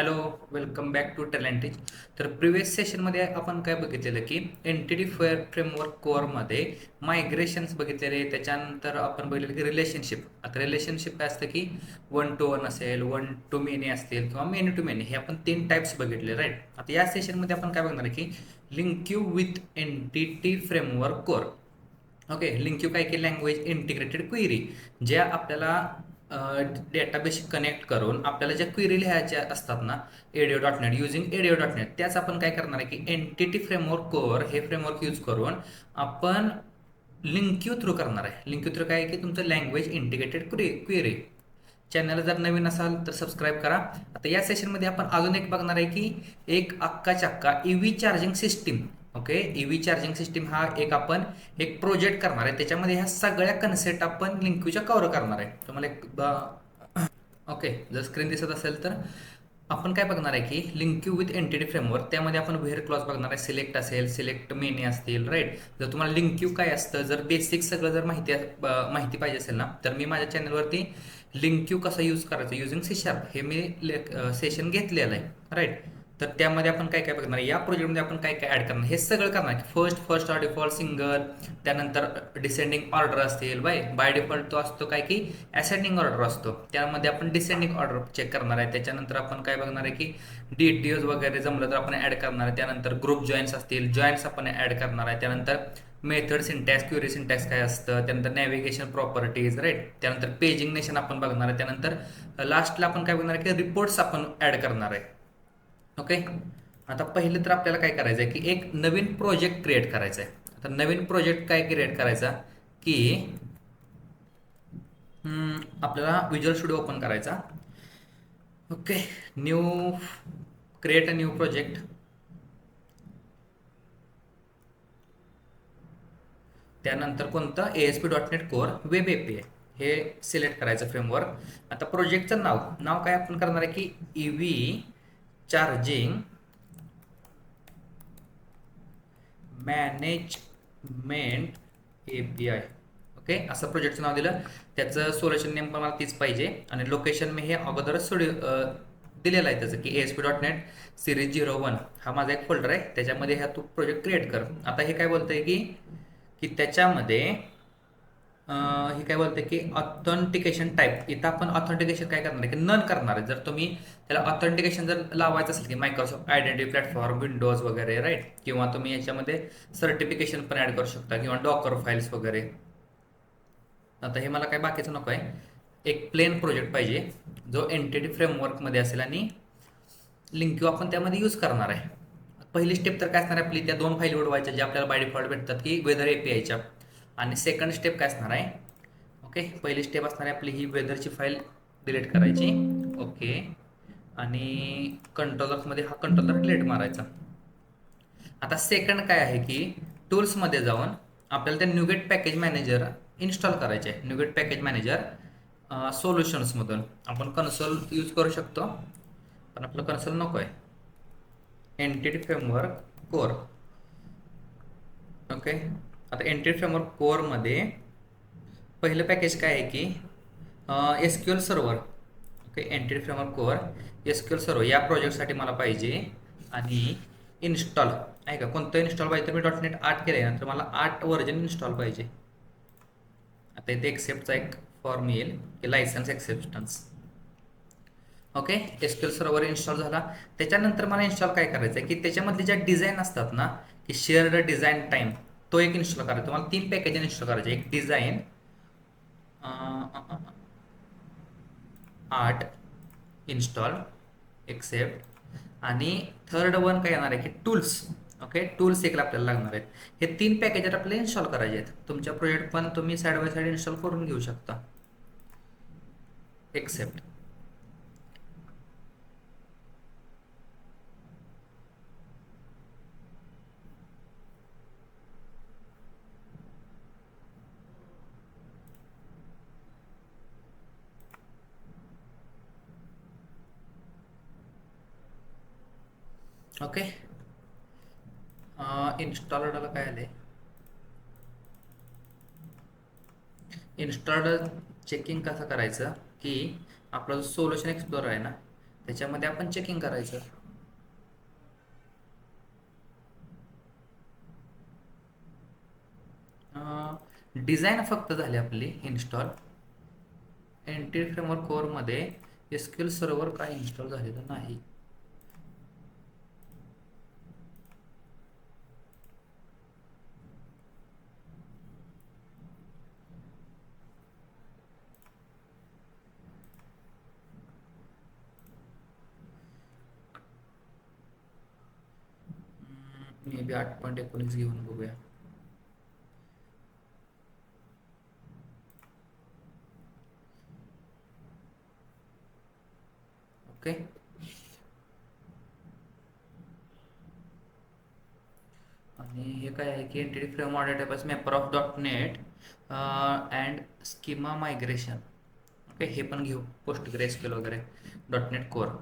Hello, welcome back to Talentage. तर प्रिव्हियस सेशनमध्ये आपण काय बघितलेलं की एंटिटी फ्रेमवर्क कोअरमध्ये मायग्रेशन्स बघितलेले. त्याच्यानंतर आपण बघितलेलं की रिलेशनशिप. आता रिलेशनशिप काय असतं की 1 to 1 असेल, 1 to मेनी असतील किंवा मेनी टू मेनी. हे आपण 3 टाईप्स बघितले, राईट. आता या सेशनमध्ये आपण काय बघणार आहे की link you with entity framework core. Okay, link you काय की लँग्वेज इंटिग्रेटेड क्वेरी, ज्या आपल्याला डेटाबेस कनेक्ट करून आपल्याला ज्या क्वेरी लिहायच्या असतात ना, ADO.NET युजिंग ADO.NET, त्याच आपण काय करणार आहे की एंटिटी फ्रेमवर्क कोअर हे फ्रेमवर्क यूज करून आपण लिंक यू थ्रू करणार आहे. लिंक यू थ्रू काय आहे की तुमचं लँग्वेज इंटिग्रेटेड क्वेरी. चॅनल जर नवीन असाल तर सबस्क्राईब करा. आता या सेशनमध्ये आपण अजून एक बघणार आहे की एक अक्काच्या अक्का EV charging system. Okay, EV charging system हा आपण एक प्रोजेक्ट करणार आहे. त्याच्यामध्ये ह्या सगळ्या कन्सेप्ट आपण लिंक्यूच्या कव्हर करणार आहे. तुम्हाला ओके, जर स्क्रीन दिसत असेल तर आपण काय बघणार आहे की link you with entity framework. त्यामध्ये आपण व्हेअर क्लॉज बघणार आहे, सिलेक्ट असेल, सिलेक्ट मेनी असतील, राईट. जर तुम्हाला लिंक यू काय असतं, जर बेसिक सगळं जर माहिती पाहिजे असेल ना, तर मी माझ्या चॅनलवरती लिंक यू कसा यूज करायचा युजिंग C# हे मी सेशन घेतलेलं आहे, राईट. तर त्यामध्ये आपण काय काय बघणार, या प्रोजेक्टमध्ये आपण काय काय ॲड करणार हे सगळं करणार की फर्स्ट ऑर डिफॉल्ट सिंगल, त्यानंतर डिसेंडिंग ऑर्डर असतील. बाय डिफॉल्ट तो असतो काय की असेंडिंग ऑर्डर असतो, त्यामध्ये आपण डिसेंडिंग ऑर्डर चेक करणार आहे. त्याच्यानंतर आपण काय बघणार आहे की DTOs वगैरे जमलं तर आपण ॲड करणार आहे. त्यानंतर ग्रुप जॉईन्स असतील, जॉईन्स आपण ॲड करणार आहे. त्यानंतर मेथड सिंटॅक्स, क्युरी सिंटॅक्स काय असतं, त्यानंतर नॅव्हिगेशन प्रॉपर्टीज, राईट. त्यानंतर पेजिंग नेशन आपण बघणार आहे. त्यानंतर लास्टला आपण काय बघणार आहे की रिपोर्ट्स आपण ॲड करणार आहे. ओके, आता पहिलं तर आपल्याला काय करायचं आहे की एक नवीन प्रोजेक्ट क्रिएट करायचा आहे. आता नवीन प्रोजेक्ट काय क्रिएट करायचा की आपल्याला विज्युअल स्टुडिओ ओपन करायचा. Okay, new, create a new project. त्यानंतर कोणतं ASP.NET कोअर वेब API हे सिलेक्ट करायचं फ्रेमवर्क. आता प्रोजेक्टचं नाव काय आपण करणार आहे की EV charging management API. Okay, असं प्रोजेक्टचं नाव दिलं. त्याचं सोल्युशन नेम पण मला तीच पाहिजे आणि लोकेशन मी हे अगोदरच दिलेलं आहे त्याचं की ASP.NET सिरीज 01 हा माझा एक फोल्डर आहे, त्याच्यामध्ये हा तू प्रोजेक्ट क्रिएट कर. आता हे काय बोलतंय की की त्याच्यामध्ये हे काय बोलतंय की ऑथेंटिकेशन टाईप. इथं आपण ऑथेंटिकेशन काय करणार आहे की नन करणार आहे. जर तुम्ही त्याला ऑथेंटिकेशन जर लावायचं असेल की मायक्रोसॉफ्ट आयडेंटिटी प्लॅटफॉर्म, विंडोज वगैरे, राईट, किंवा तुम्ही याच्यामध्ये सर्टिफिकेशन पण ॲड करू शकता किंवा डॉकर फाईल्स वगैरे. आता हे मला काय बाकीचं नको आहे, एक प्लेन प्रोजेक्ट पाहिजे जो एंटिटी फ्रेमवर्कमध्ये असेल आणि लिंक आपण त्यामध्ये यूज करणार आहे. पहिली स्टेप तर काय असणार आहे आपली, त्या 2 फाईली उडवायच्या ज्या आपल्याला बाय डिफॉल्ट भेटतात की वेदर APIच्या. आणि सेकंड स्टेप काय असणार आहे, ओके, पहिली स्टेप असणार आहे आपली ही वेदरची फाईल डिलीट करायची. ओके, आणि कंट्रोलर्समध्ये हा कंट्रोलर डिलीट मारायचा. आता सेकंड काय आहे की टूल्समध्ये जाऊन आपल्याला त्या न्यूगेट पॅकेज मॅनेजर इन्स्टॉल करायचे आहे. न्यूगेट पॅकेज मॅनेजर सोल्युशन्समधून आपण कन्सोल यूज करू शकतो, पण आपलं कन्सोल नको आहे. Entity framework core. ओके, आता एंटिटी फ्रेमवर्क कोअरमध्ये पहिलं पॅकेज काय आहे की SQL server. Okay, entity framework core SQL server या प्रोजेक्टसाठी मला पाहिजे. आणि इन्स्टॉल आहे का, कोणतं इन्स्टॉल पाहिजे, तर मी .NET 8 केलं आहे, नंतर मला 8 व्हर्जन इन्स्टॉल पाहिजे. आता इथे एक्सेप्टचा एक फॉर्म येईल की licence acceptance. Okay, SQL server install झाला. त्याच्यानंतर मला इन्स्टॉल काय करायचं आहे की त्याच्यामधले ज्या डिझाईन असतात ना की शेअर्ड डिझाईन टाईम, तो एक इन्स्टॉल करायचा. तुम्हाला 3 पॅकेज इन्स्टॉल करायचे, एक डिझाईन 8 इन्स्टॉल एक्सेप्ट, आणि थर्ड वन काय येणार आहे की टूल्स. ओके, टूल्स एक आपल्याला लागणार आहेत. हे 3 पॅकेज आपल्याला इन्स्टॉल करायचे आहेत. तुमच्या प्रोजेक्ट पण तुम्ही साईड बाय साईड इन्स्टॉल करून घेऊ शकता. एक्सेप्ट. ओके, इन्स्टॉलरला काय आले, इन्स्टॉलर चेकिंग कसं करायचं की आपला जो सोल्युशन एक्सप्लोरर आहे ना त्याच्यामध्ये आपण चेकिंग करायचं. डिझाईन फक्त झाली आपली इन्स्टॉल. एंटिटी फ्रेमवर्क कोअरमध्ये एसक्यूएल सर्व्हर काय इन्स्टॉल झालेलं नाही. मे बी 8.19 घेऊन बघूया. ओके, आणि हे काय आहे की entity frame model type mapper of .NET and schema migration. Okay, हे पण घेऊ, PostgreSQL वगैरे .NET core.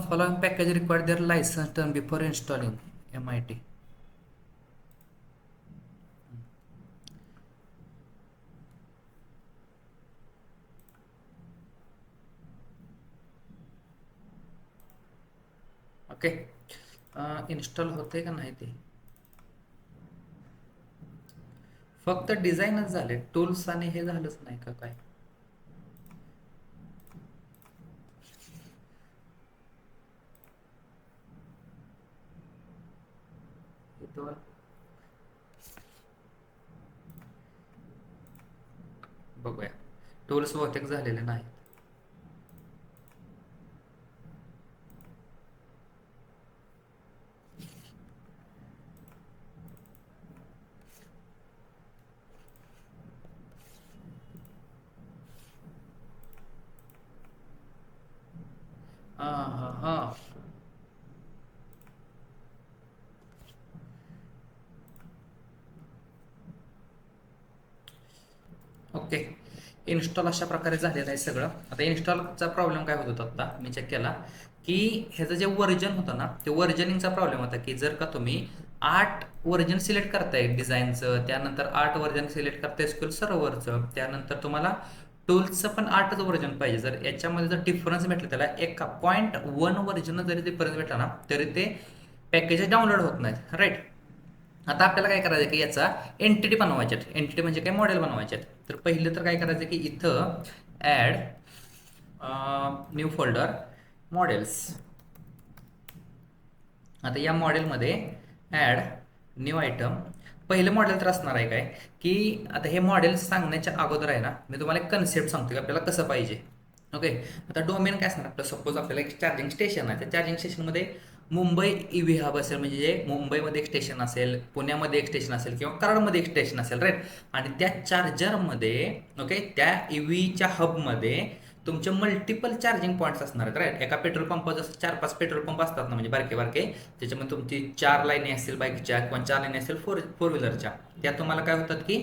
Following package require their license term before installing MIT. Okay, install होते का नाही ते फक्त डिझाईनच झाले, टूल्स आणि हे झालंच नाही का काय. बघूया, टूल्स बहुतेक झालेले नाही. हा, ओके. इन्स्टॉल अशा प्रकारे झालेलं आहे सगळं. आता इन्स्टॉलचा प्रॉब्लेम काय होत होता, आता मी चेक केला की ह्याचं जे वर्जन होतं ना, ते वर्जनिंगचा प्रॉब्लेम होता की जर का तुम्ही 8 वर्जन सिलेक्ट करताय डिझाईनचं, त्यानंतर 8 वर्जन सिलेक्ट करताय SQL सर्व्हरचं, त्यानंतर तुम्हाला टूल्सचं पण 8च वर्जन पाहिजे. जर याच्यामध्ये जर डिफरन्स भेटला, त्याला 1.1 वर्जन जरी डिफरन्स भेटला ना, तरी ते पॅकेजेस डाउनलोड होत नाहीत, राईट. आता आपल्याला काय करायचं की याचा एंटिटी बनवायचे. एंटिटी म्हणजे काय, मॉडेल बनवायचे. तर पहिलं तर काय करायचं की इथं ॲड न्यू फोल्डर मॉडेल्स. आता या मॉडेलमध्ये ॲड न्यू आयटम. पहिलं मॉडेल तर असणार आहे काय की आता हे मॉडेल सांगण्याच्या अगोदर आहे ना, मी तुम्हाला एक कन्सेप्ट सांगतो की आपल्याला कसं पाहिजे. ओके, आता डोमेन काय असणार आपलं, सपोज आपल्याला एक चार्जिंग स्टेशन आहे. त्या चार्जिंग स्टेशनमध्ये मुंबई EV हब असेल, म्हणजे जे मुंबईमध्ये एक स्टेशन असेल, पुण्यामध्ये एक स्टेशन असेल किंवा कराडमध्ये एक स्टेशन असेल, राईट. आणि त्या चार्जरमध्ये, ओके, त्या EVच्या हबमध्ये तुमचे मल्टिपल चार्जिंग पॉईंट्स असणार आहेत, राईट. एका पेट्रोल पंपावर जसं 4-5 पेट्रोल पंप असतात ना, म्हणजे बारके बारके, त्याच्यामध्ये तुमची 4 लाईनी असतील बाईकच्या किंवा 4 लाईनी असेल फोर व्हीलरच्या. त्या तुम्हाला काय होतात की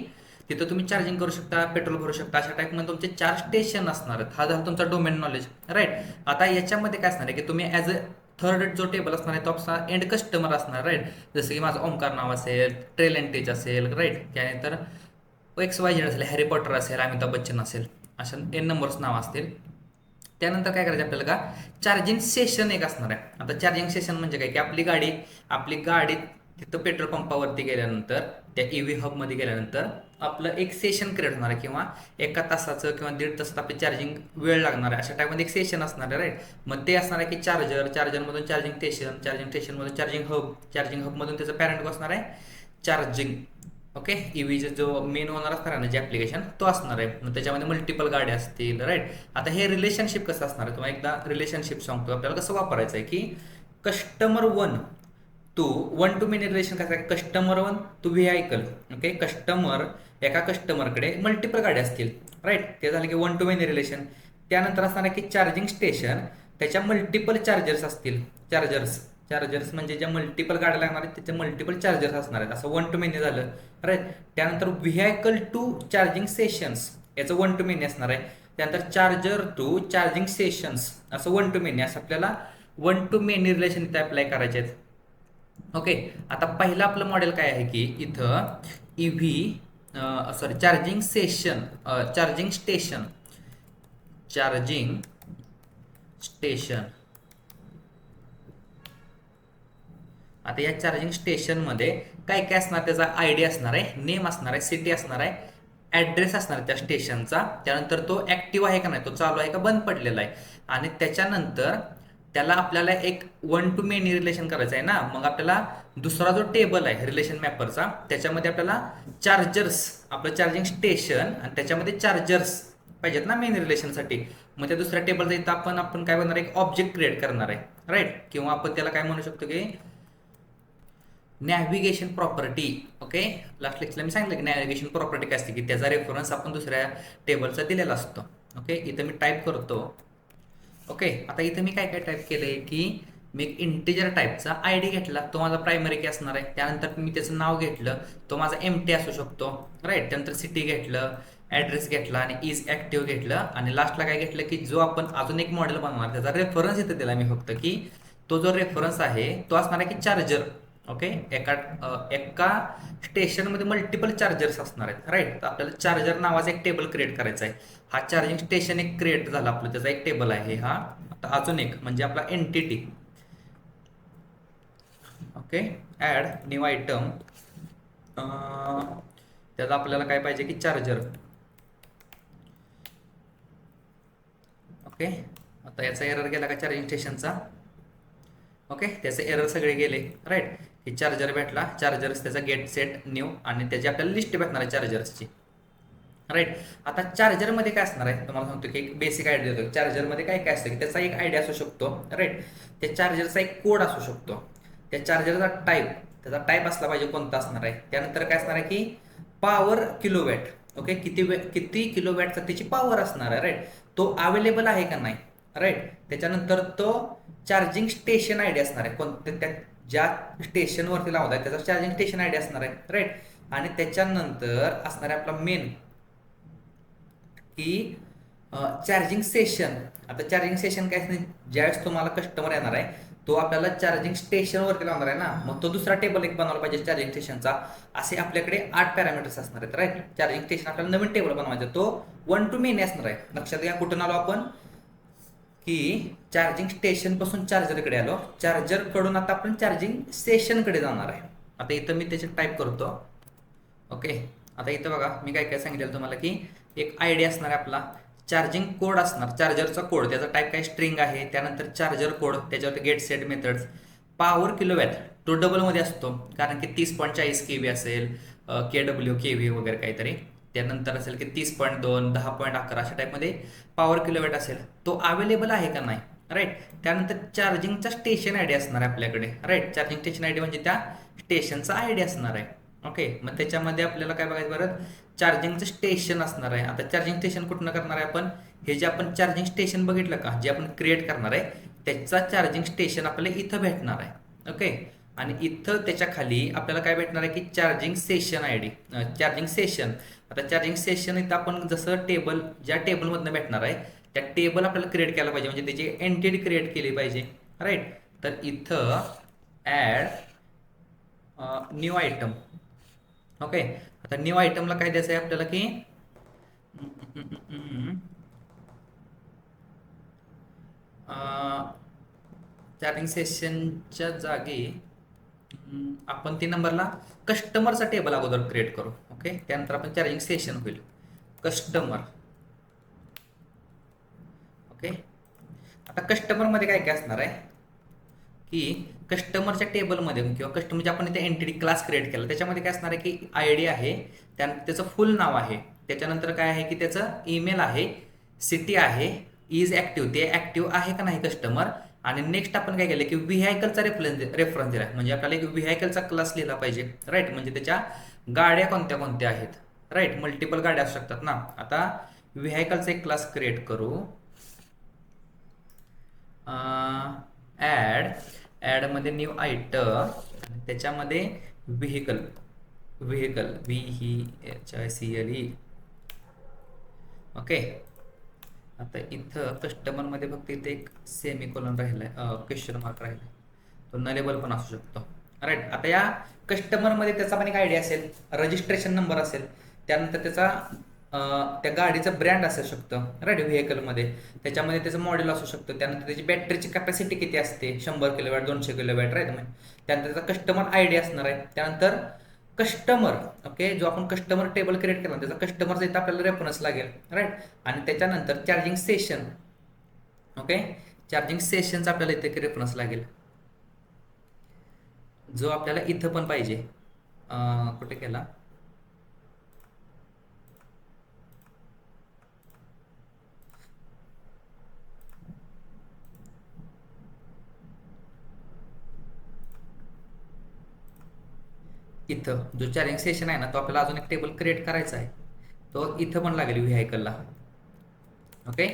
तिथं तुम्ही चार्जिंग करू शकता, पेट्रोल भरू शकता. अशा टाईपमध्ये तुमचे 4 स्टेशन असणार आहेत. हा झाला तुमचा डोमेन नॉलेज, राईट. आता याच्यामध्ये काय असणार आहे की तुम्ही ॲज अ थर्ड जो टेबल असणार आहे तो आपला एंड कस्टमर असणार, राईट. जसं की माझं ओमकार नाव असेल, ट्रेल अँड टेच असेल, राईट. त्यानंतर XYZ असेल, हॅरी पॉटर असेल, अमिताभ बच्चन असेल, अशा N नंबर्स नाव असतील. त्यानंतर काय करायचं आपल्याला, का चार्जिंग सेशन एक असणार आहे. आता चार्जिंग सेशन म्हणजे काय की आपली गाडी तिथं पेट्रोल पंपावरती गेल्यानंतर, त्या EV हबमध्ये गेल्यानंतर आपलं एक सेशन क्रिएट होणार आहे, किंवा 1 तासाचं किंवा 1.5 तासात आपली चार्जिंग वेळ लागणार आहे. अशा टाईपमध्ये एक सेशन असणार आहे, राईट. मग ते असणार आहे की चार्जरमधून चार्जिंग स्टेशनमधून चार्जिंग हबमधून त्याचं पॅरेंट असणार आहे चार्जिंग. ओके, EVचा जो मेन होणार असणार आहे ना, जे ॲप्लिकेशन, तो असणार आहे. मग त्याच्यामध्ये मल्टिपल गाड्या असतील, राईट. आता हे रिलेशनशिप कसं असणार आहे, तुम्हाला एकदा रिलेशनशिप सांगतो आपल्याला कसं वापरायचं आहे. की customer 1 to 1 to many relation कसं आहे, कस्टमर 1 टू व्हेइकल. ओके, एका कस्टमरकडे मल्टिपल गाड्या असतील, राईट. ते झालं की 1 टू मेनी रिलेशन. त्यानंतर असणार आहे की चार्जिंग स्टेशन, त्याच्या मल्टिपल चार्जर्स असतील. चार्जर्स म्हणजे ज्या मल्टिपल गाड्या लागणार आहेत त्याचे मल्टिपल चार्जर्स असणार आहेत. असं 1 टू मेनी झालं, राईट. त्यानंतर व्हेइकल टू चार्जिंग सेशन्स, याचं 1 टू मेनी असणार आहे. त्यानंतर चार्जर टू चार्जिंग सेशन्स, असं 1 टू मेनी. असं आपल्याला 1 टू मेनी रिलेशन इथे अप्लाय करायचे आहेत. ओके, आता पहिलं आपलं मॉडेल काय आहे की इथं EV सॉरी चार्जिंग स्टेशन. आता या चार्जिंग स्टेशनमध्ये काय काय असणार, त्याचा आयडी असणार आहे, नेम असणार आहे, सिटी असणार आहे, ॲड्रेस असणार आहे त्या स्टेशनचा, त्यानंतर तो ॲक्टिव्ह आहे का नाही, तो चालू आहे का बंद पडलेला आहे, आणि त्याच्यानंतर त्याला आपल्याला एक 1 to many रिलेशन करायचं आहे ना. मग आपल्याला दुसरा जो टेबल आहे रिलेशन मॅपरचा, त्याच्यामध्ये आपल्याला चार्जर्स, आपलं चार्जिंग स्टेशन आणि त्याच्यामध्ये चार्जर्स पाहिजेत ना मेन रिलेशनसाठी. मग त्या दुसऱ्या टेबलचा इथं आपण काय करणार, एक ऑब्जेक्ट क्रिएट करणार आहे, राईट. किंवा आपण त्याला काय म्हणू शकतो की नॅव्हिगेशन प्रॉपर्टी. ओके, लास्ट लेक्चरला मी सांगितलं की नॅव्हिगेशन प्रॉपर्टी काय असते, की त्याचा रेफरन्स आपण दुसऱ्या टेबलचा दिलेला असतो. ओके, इथं मी टाईप करतो. ओके, आता इथं मी काय काय टाईप केलं आहे की मी एक इंटिजर टाईपचा आय डी घेतला, तो माझा प्रायमरी की असणार आहे. त्यानंतर मी त्याचं नाव घेतलं, तो माझा एमटी असू शकतो, राईट. त्यानंतर सिटी घेतलं, ॲड्रेस घेतला आणि इज ॲक्टिव्ह घेतलं, आणि लास्टला काय घेतलं की जो आपण अजून एक मॉडेल बनवणार त्याचा रेफरन्स इथं दिला मी फक्त, की तो जो रेफरन्स आहे तो असणार आहे की चार्जर. ओके, एका स्टेशनमध्ये मल्टिपल चार्जर्स असणार आहेत, राईट. तर आपल्याला चार्जर नावाचा एक टेबल क्रिएट करायचा आहे. हा चार्जिंग स्टेशन एक क्रिएट झाला आपलं, त्याचा एक टेबल आहे हा. आता अजून एक म्हणजे आपला entity. Okay, add new item, त्याचा आपल्याला काय पाहिजे की चार्जर. ओके, आता याचा एरर गेला का चार्जिंग स्टेशनचा. ओके, त्याचे एरर सगळे गेले, राईट. हे चार्जर भेटला, चार्जर्स त्याचा गेट सेट न्यू, आणि त्याची आपल्याला लिस्ट भेटणार आहे चार्जर्सची, राईट. आता चार्जरमध्ये काय असणार आहे तुम्हाला सांगतो की एक बेसिक आयडिया देतो. चार्जरमध्ये काय काय असतं की त्याचा एक आयडिया असू शकतो, राईट. त्या चार्जरचा एक कोड असू शकतो, त्या चार्जरचा टाईप, त्याचा टाईप असला पाहिजे कोणता असणार आहे. त्यानंतर काय असणार आहे की पॉवर किलोवॅट. ओके, किती किलोवॅटचा त्याची पॉवर असणार आहे, राईट. तो अवेलेबल आहे का नाही, राईट. त्याच्यानंतर तो चार्जिंग स्टेशन आयडी असणार आहे, कोणत्या त्या ज्या स्टेशनवरती लावत आहे त्याचा चार्जिंग स्टेशन आयडी असणार आहे, राईट. आणि त्याच्यानंतर असणार आहे आपला मेन की चार्जिंग सेशन. आता चार्जिंग सेशन काय नाही, ज्यावेळेस तुम्हाला कस्टमर येणार आहे तो आपल्याला चार्जिंग स्टेशनवरती लावणार आहे ना, मग तो दुसरा टेबल एक बनवला पाहिजे चार्जिंग स्टेशनचा. असे आपल्याकडे 8 पॅरामीटर्स असणार आहेत, राईट. चार्जिंग स्टेशन आपल्याला नवीन टेबल बनवायचा, तो 1 to many असणार आहे. लक्षात घ्या कुठून आलो आपण, की चार्जिंग स्टेशन पासून चार्जरकडे आलो, चार्जर कडून आता आपण चार्जिंग स्टेशनकडे जाणार आहे. आता इथं मी त्याचे टाईप करतो. ओके, आता इथं बघा मी काय काय सांगितलं तुम्हाला की एक आयडी असणार आहे आपला, चार्जिंग कोड असणार, चार्जरचा कोड, त्याचा टाईप काय स्ट्रिंग आहे, त्यानंतर चार्जर कोड, त्याच्यावरती get set methods, power kilowatt तो डबलमध्ये असतो कारण की 30.40 केव्ही असेल, KW केव्ही वगैरे काहीतरी. त्यानंतर असेल की 30.2, 10.11 अशा टाईपमध्ये पॉवर किलोवॅट असेल, तो अवेलेबल आहे का नाही, राईट. त्यानंतर चार्जिंगचा स्टेशन आयडी असणार आहे आपल्याकडे, राईट. चार्जिंग स्टेशन आयडी म्हणजे त्या स्टेशनचा आयडी असणार आहे. ओके, मग त्याच्यामध्ये आपल्याला काय बघायचं परत, चार्जिंगचं स्टेशन असणार आहे. आता चार्जिंग स्टेशन कुठनं करणार आहे आपण, हे जे आपण चार्जिंग स्टेशन बघितलं का, जे आपण क्रिएट करणार आहे त्याचा चार्जिंग स्टेशन आपल्याला इथं भेटणार आहे. ओके, आणि इथं त्याच्या खाली आपल्याला काय भेटणार आहे की charging session ID, charging session. आता चार्जिंग सेशन इथं आपण जसं टेबल, ज्या टेबलमधनं भेटणार आहे त्या टेबल आपल्याला क्रिएट केला पाहिजे, म्हणजे त्याची एंटिटी क्रिएट केली पाहिजे, राईट. तर इथं ॲड न्यू आयटम. ओके, आता न्यू आयटमला काय द्यायचं आहे आपल्याला की चार्जिंग सेशनच्या जागी आपण 3 नंबरला कस्टमरचा टेबल अगोदर क्रिएट करू. ओके, त्यानंतर आपण चार्जिंग सेशन होईल कस्टमर. ओके, आता कस्टमरमध्ये काय काय असणार आहे की कस्टमरच्या टेबलमध्ये किंवा कस्टमरचे आपण इथे एंटिटी क्लास क्रिएट केला, त्याच्यामध्ये काय असणार आहे की आय डी आहे, त्यानंतर त्याचं फुल नाव आहे, त्याच्यानंतर काय आहे की त्याचं ईमेल आहे, सिटी आहे, इज ॲक्टिव्ह, ते ॲक्टिव्ह आहे का नाही कस्टमर. आणि नेक्स्ट आपण काय केलं की व्हीआयकलचा रेफरन्स दिला, म्हणजे आपल्याला एक व्हीआयकलचा क्लास लिहिला पाहिजे, राईट. म्हणजे त्याच्या गाड्या कोणत्या कोणत्या आहेत, राईट. मल्टिपल गाड्या असू शकतात ना. आता व्हीआयकलचा एक क्लास क्रिएट करू, ॲडमध्ये न्यू आयटम, त्याच्यामध्ये व्हेकल VHICLE. ओके, आता इथं कस्टमरमध्ये फक्त इथे एक सेमी कोलन राहिला आहे, क्वेश्चन मार्क राहिला आहे, तो नलेबल पण असू शकतो. राईट. आता या कस्टमरमध्ये त्याचा पण एक आयडिया असेल, रजिस्ट्रेशन नंबर असेल, त्यानंतर त्याचा त्या गाडीचं ब्रँड असू शकतं राईट व्हेकलमध्ये, त्याच्यामध्ये त्याचं मॉडेल असू शकतं, त्यानंतर त्याची बॅटरीची कॅपॅसिटी किती असते, 100 किलोवॅट 200 किलोवॅट राईट. त्यानंतर त्याचा कस्टमर आयडी असणार आहे. त्यानंतर कस्टमर, ओके, जो आपण कस्टमर टेबल क्रिएट केला त्याचा कस्टमरचा इथं आपल्याला रेफरन्स लागेल राईट. आणि त्याच्यानंतर चार्जिंग सेशन, ओके, चार्जिंग सेशनचा आपल्याला इथे रेफरन्स लागेल, जो आपल्याला इथं पण पाहिजे. कुठे केला, इथं जो चार्जिंग सेशन आहे ना तो आपल्याला अजून एक टेबल क्रिएट करायचा आहे, तो इथं पण लागेल व्हेकलला. ओके,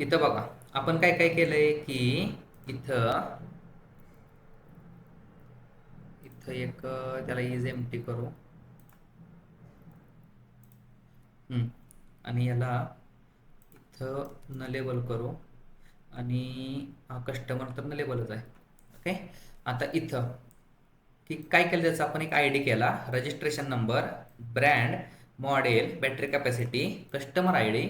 इथं बघा आपण काय काय केलंय की इथं इथं एक त्याला इज एम्प्टी करू. आणि याला इथं न लेबल करू. आणि हा कस्टमर तर न लेबलच आहे. ओके, आता इथं की काय केलं त्याचा आपण एक आय डी केला, registration number, brand, model, battery capacity, customer I D.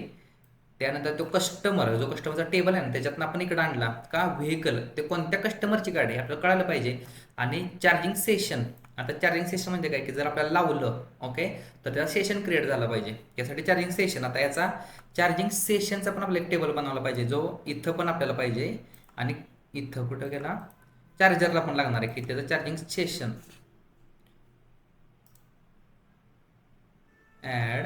त्यानंतर तो कस्टमर, जो कस्टमरचा टेबल आहे ना त्याच्यातनं आपण इकडे आणला का व्हेकल, ते कोणत्या कस्टमरची गाडी आहे आपल्याला कळायला पाहिजे. आणि चार्जिंग सेशन, आता चार्जिंग सेशन म्हणजे काय की जर आपल्याला लावलं ओके तर त्याचा सेशन क्रिएट झाला पाहिजे, यासाठी चार्जिंग सेशन. आता याचा चार्जिंग सेशनचा पण आपल्याला एक टेबल बनवला पाहिजे, जो इथं पण आपल्याला पाहिजे. आणि इथं कुठं गेला, चार्जरला पण लागणार आहे की त्याचं charging session. Add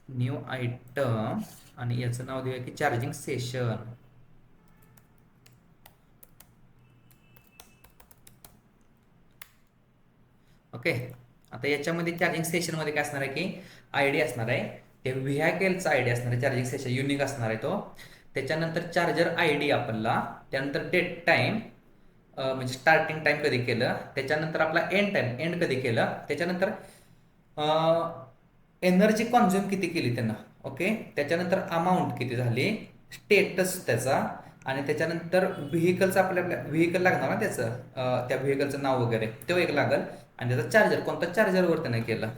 new item आणि याचं नाव देऊया की चार्जिंग सेशन. ओके, आता याच्यामध्ये चार्जिंग सेशनमध्ये काय असणार आहे की आय डी असणार आहे, ते व्हेकलचा आय डी असणार आहे, चार्जिंग सेशन युनिक असणार आहे तो. त्याच्यानंतर चार्जर आय डी आपल्याला, त्यानंतर डेट टाईम म्हणजे स्टार्टिंग टाईम कधी केलं, त्याच्यानंतर आपला एंड टाईम एंड कधी केलं, त्याच्यानंतर एनर्जी कॉन्झ्युम किती केली त्यांना, ओके, त्याच्यानंतर अमाऊंट किती झाली, स्टेटस त्याचा, आणि त्याच्यानंतर व्हेकलचं आपल्या व्हेकल लागणार ना त्याचं, त्या व्हेकलचं नाव वगैरे तो एक लागेल. आणि त्याचा चार्जर कोणता चार्जरवर त्याने केलं.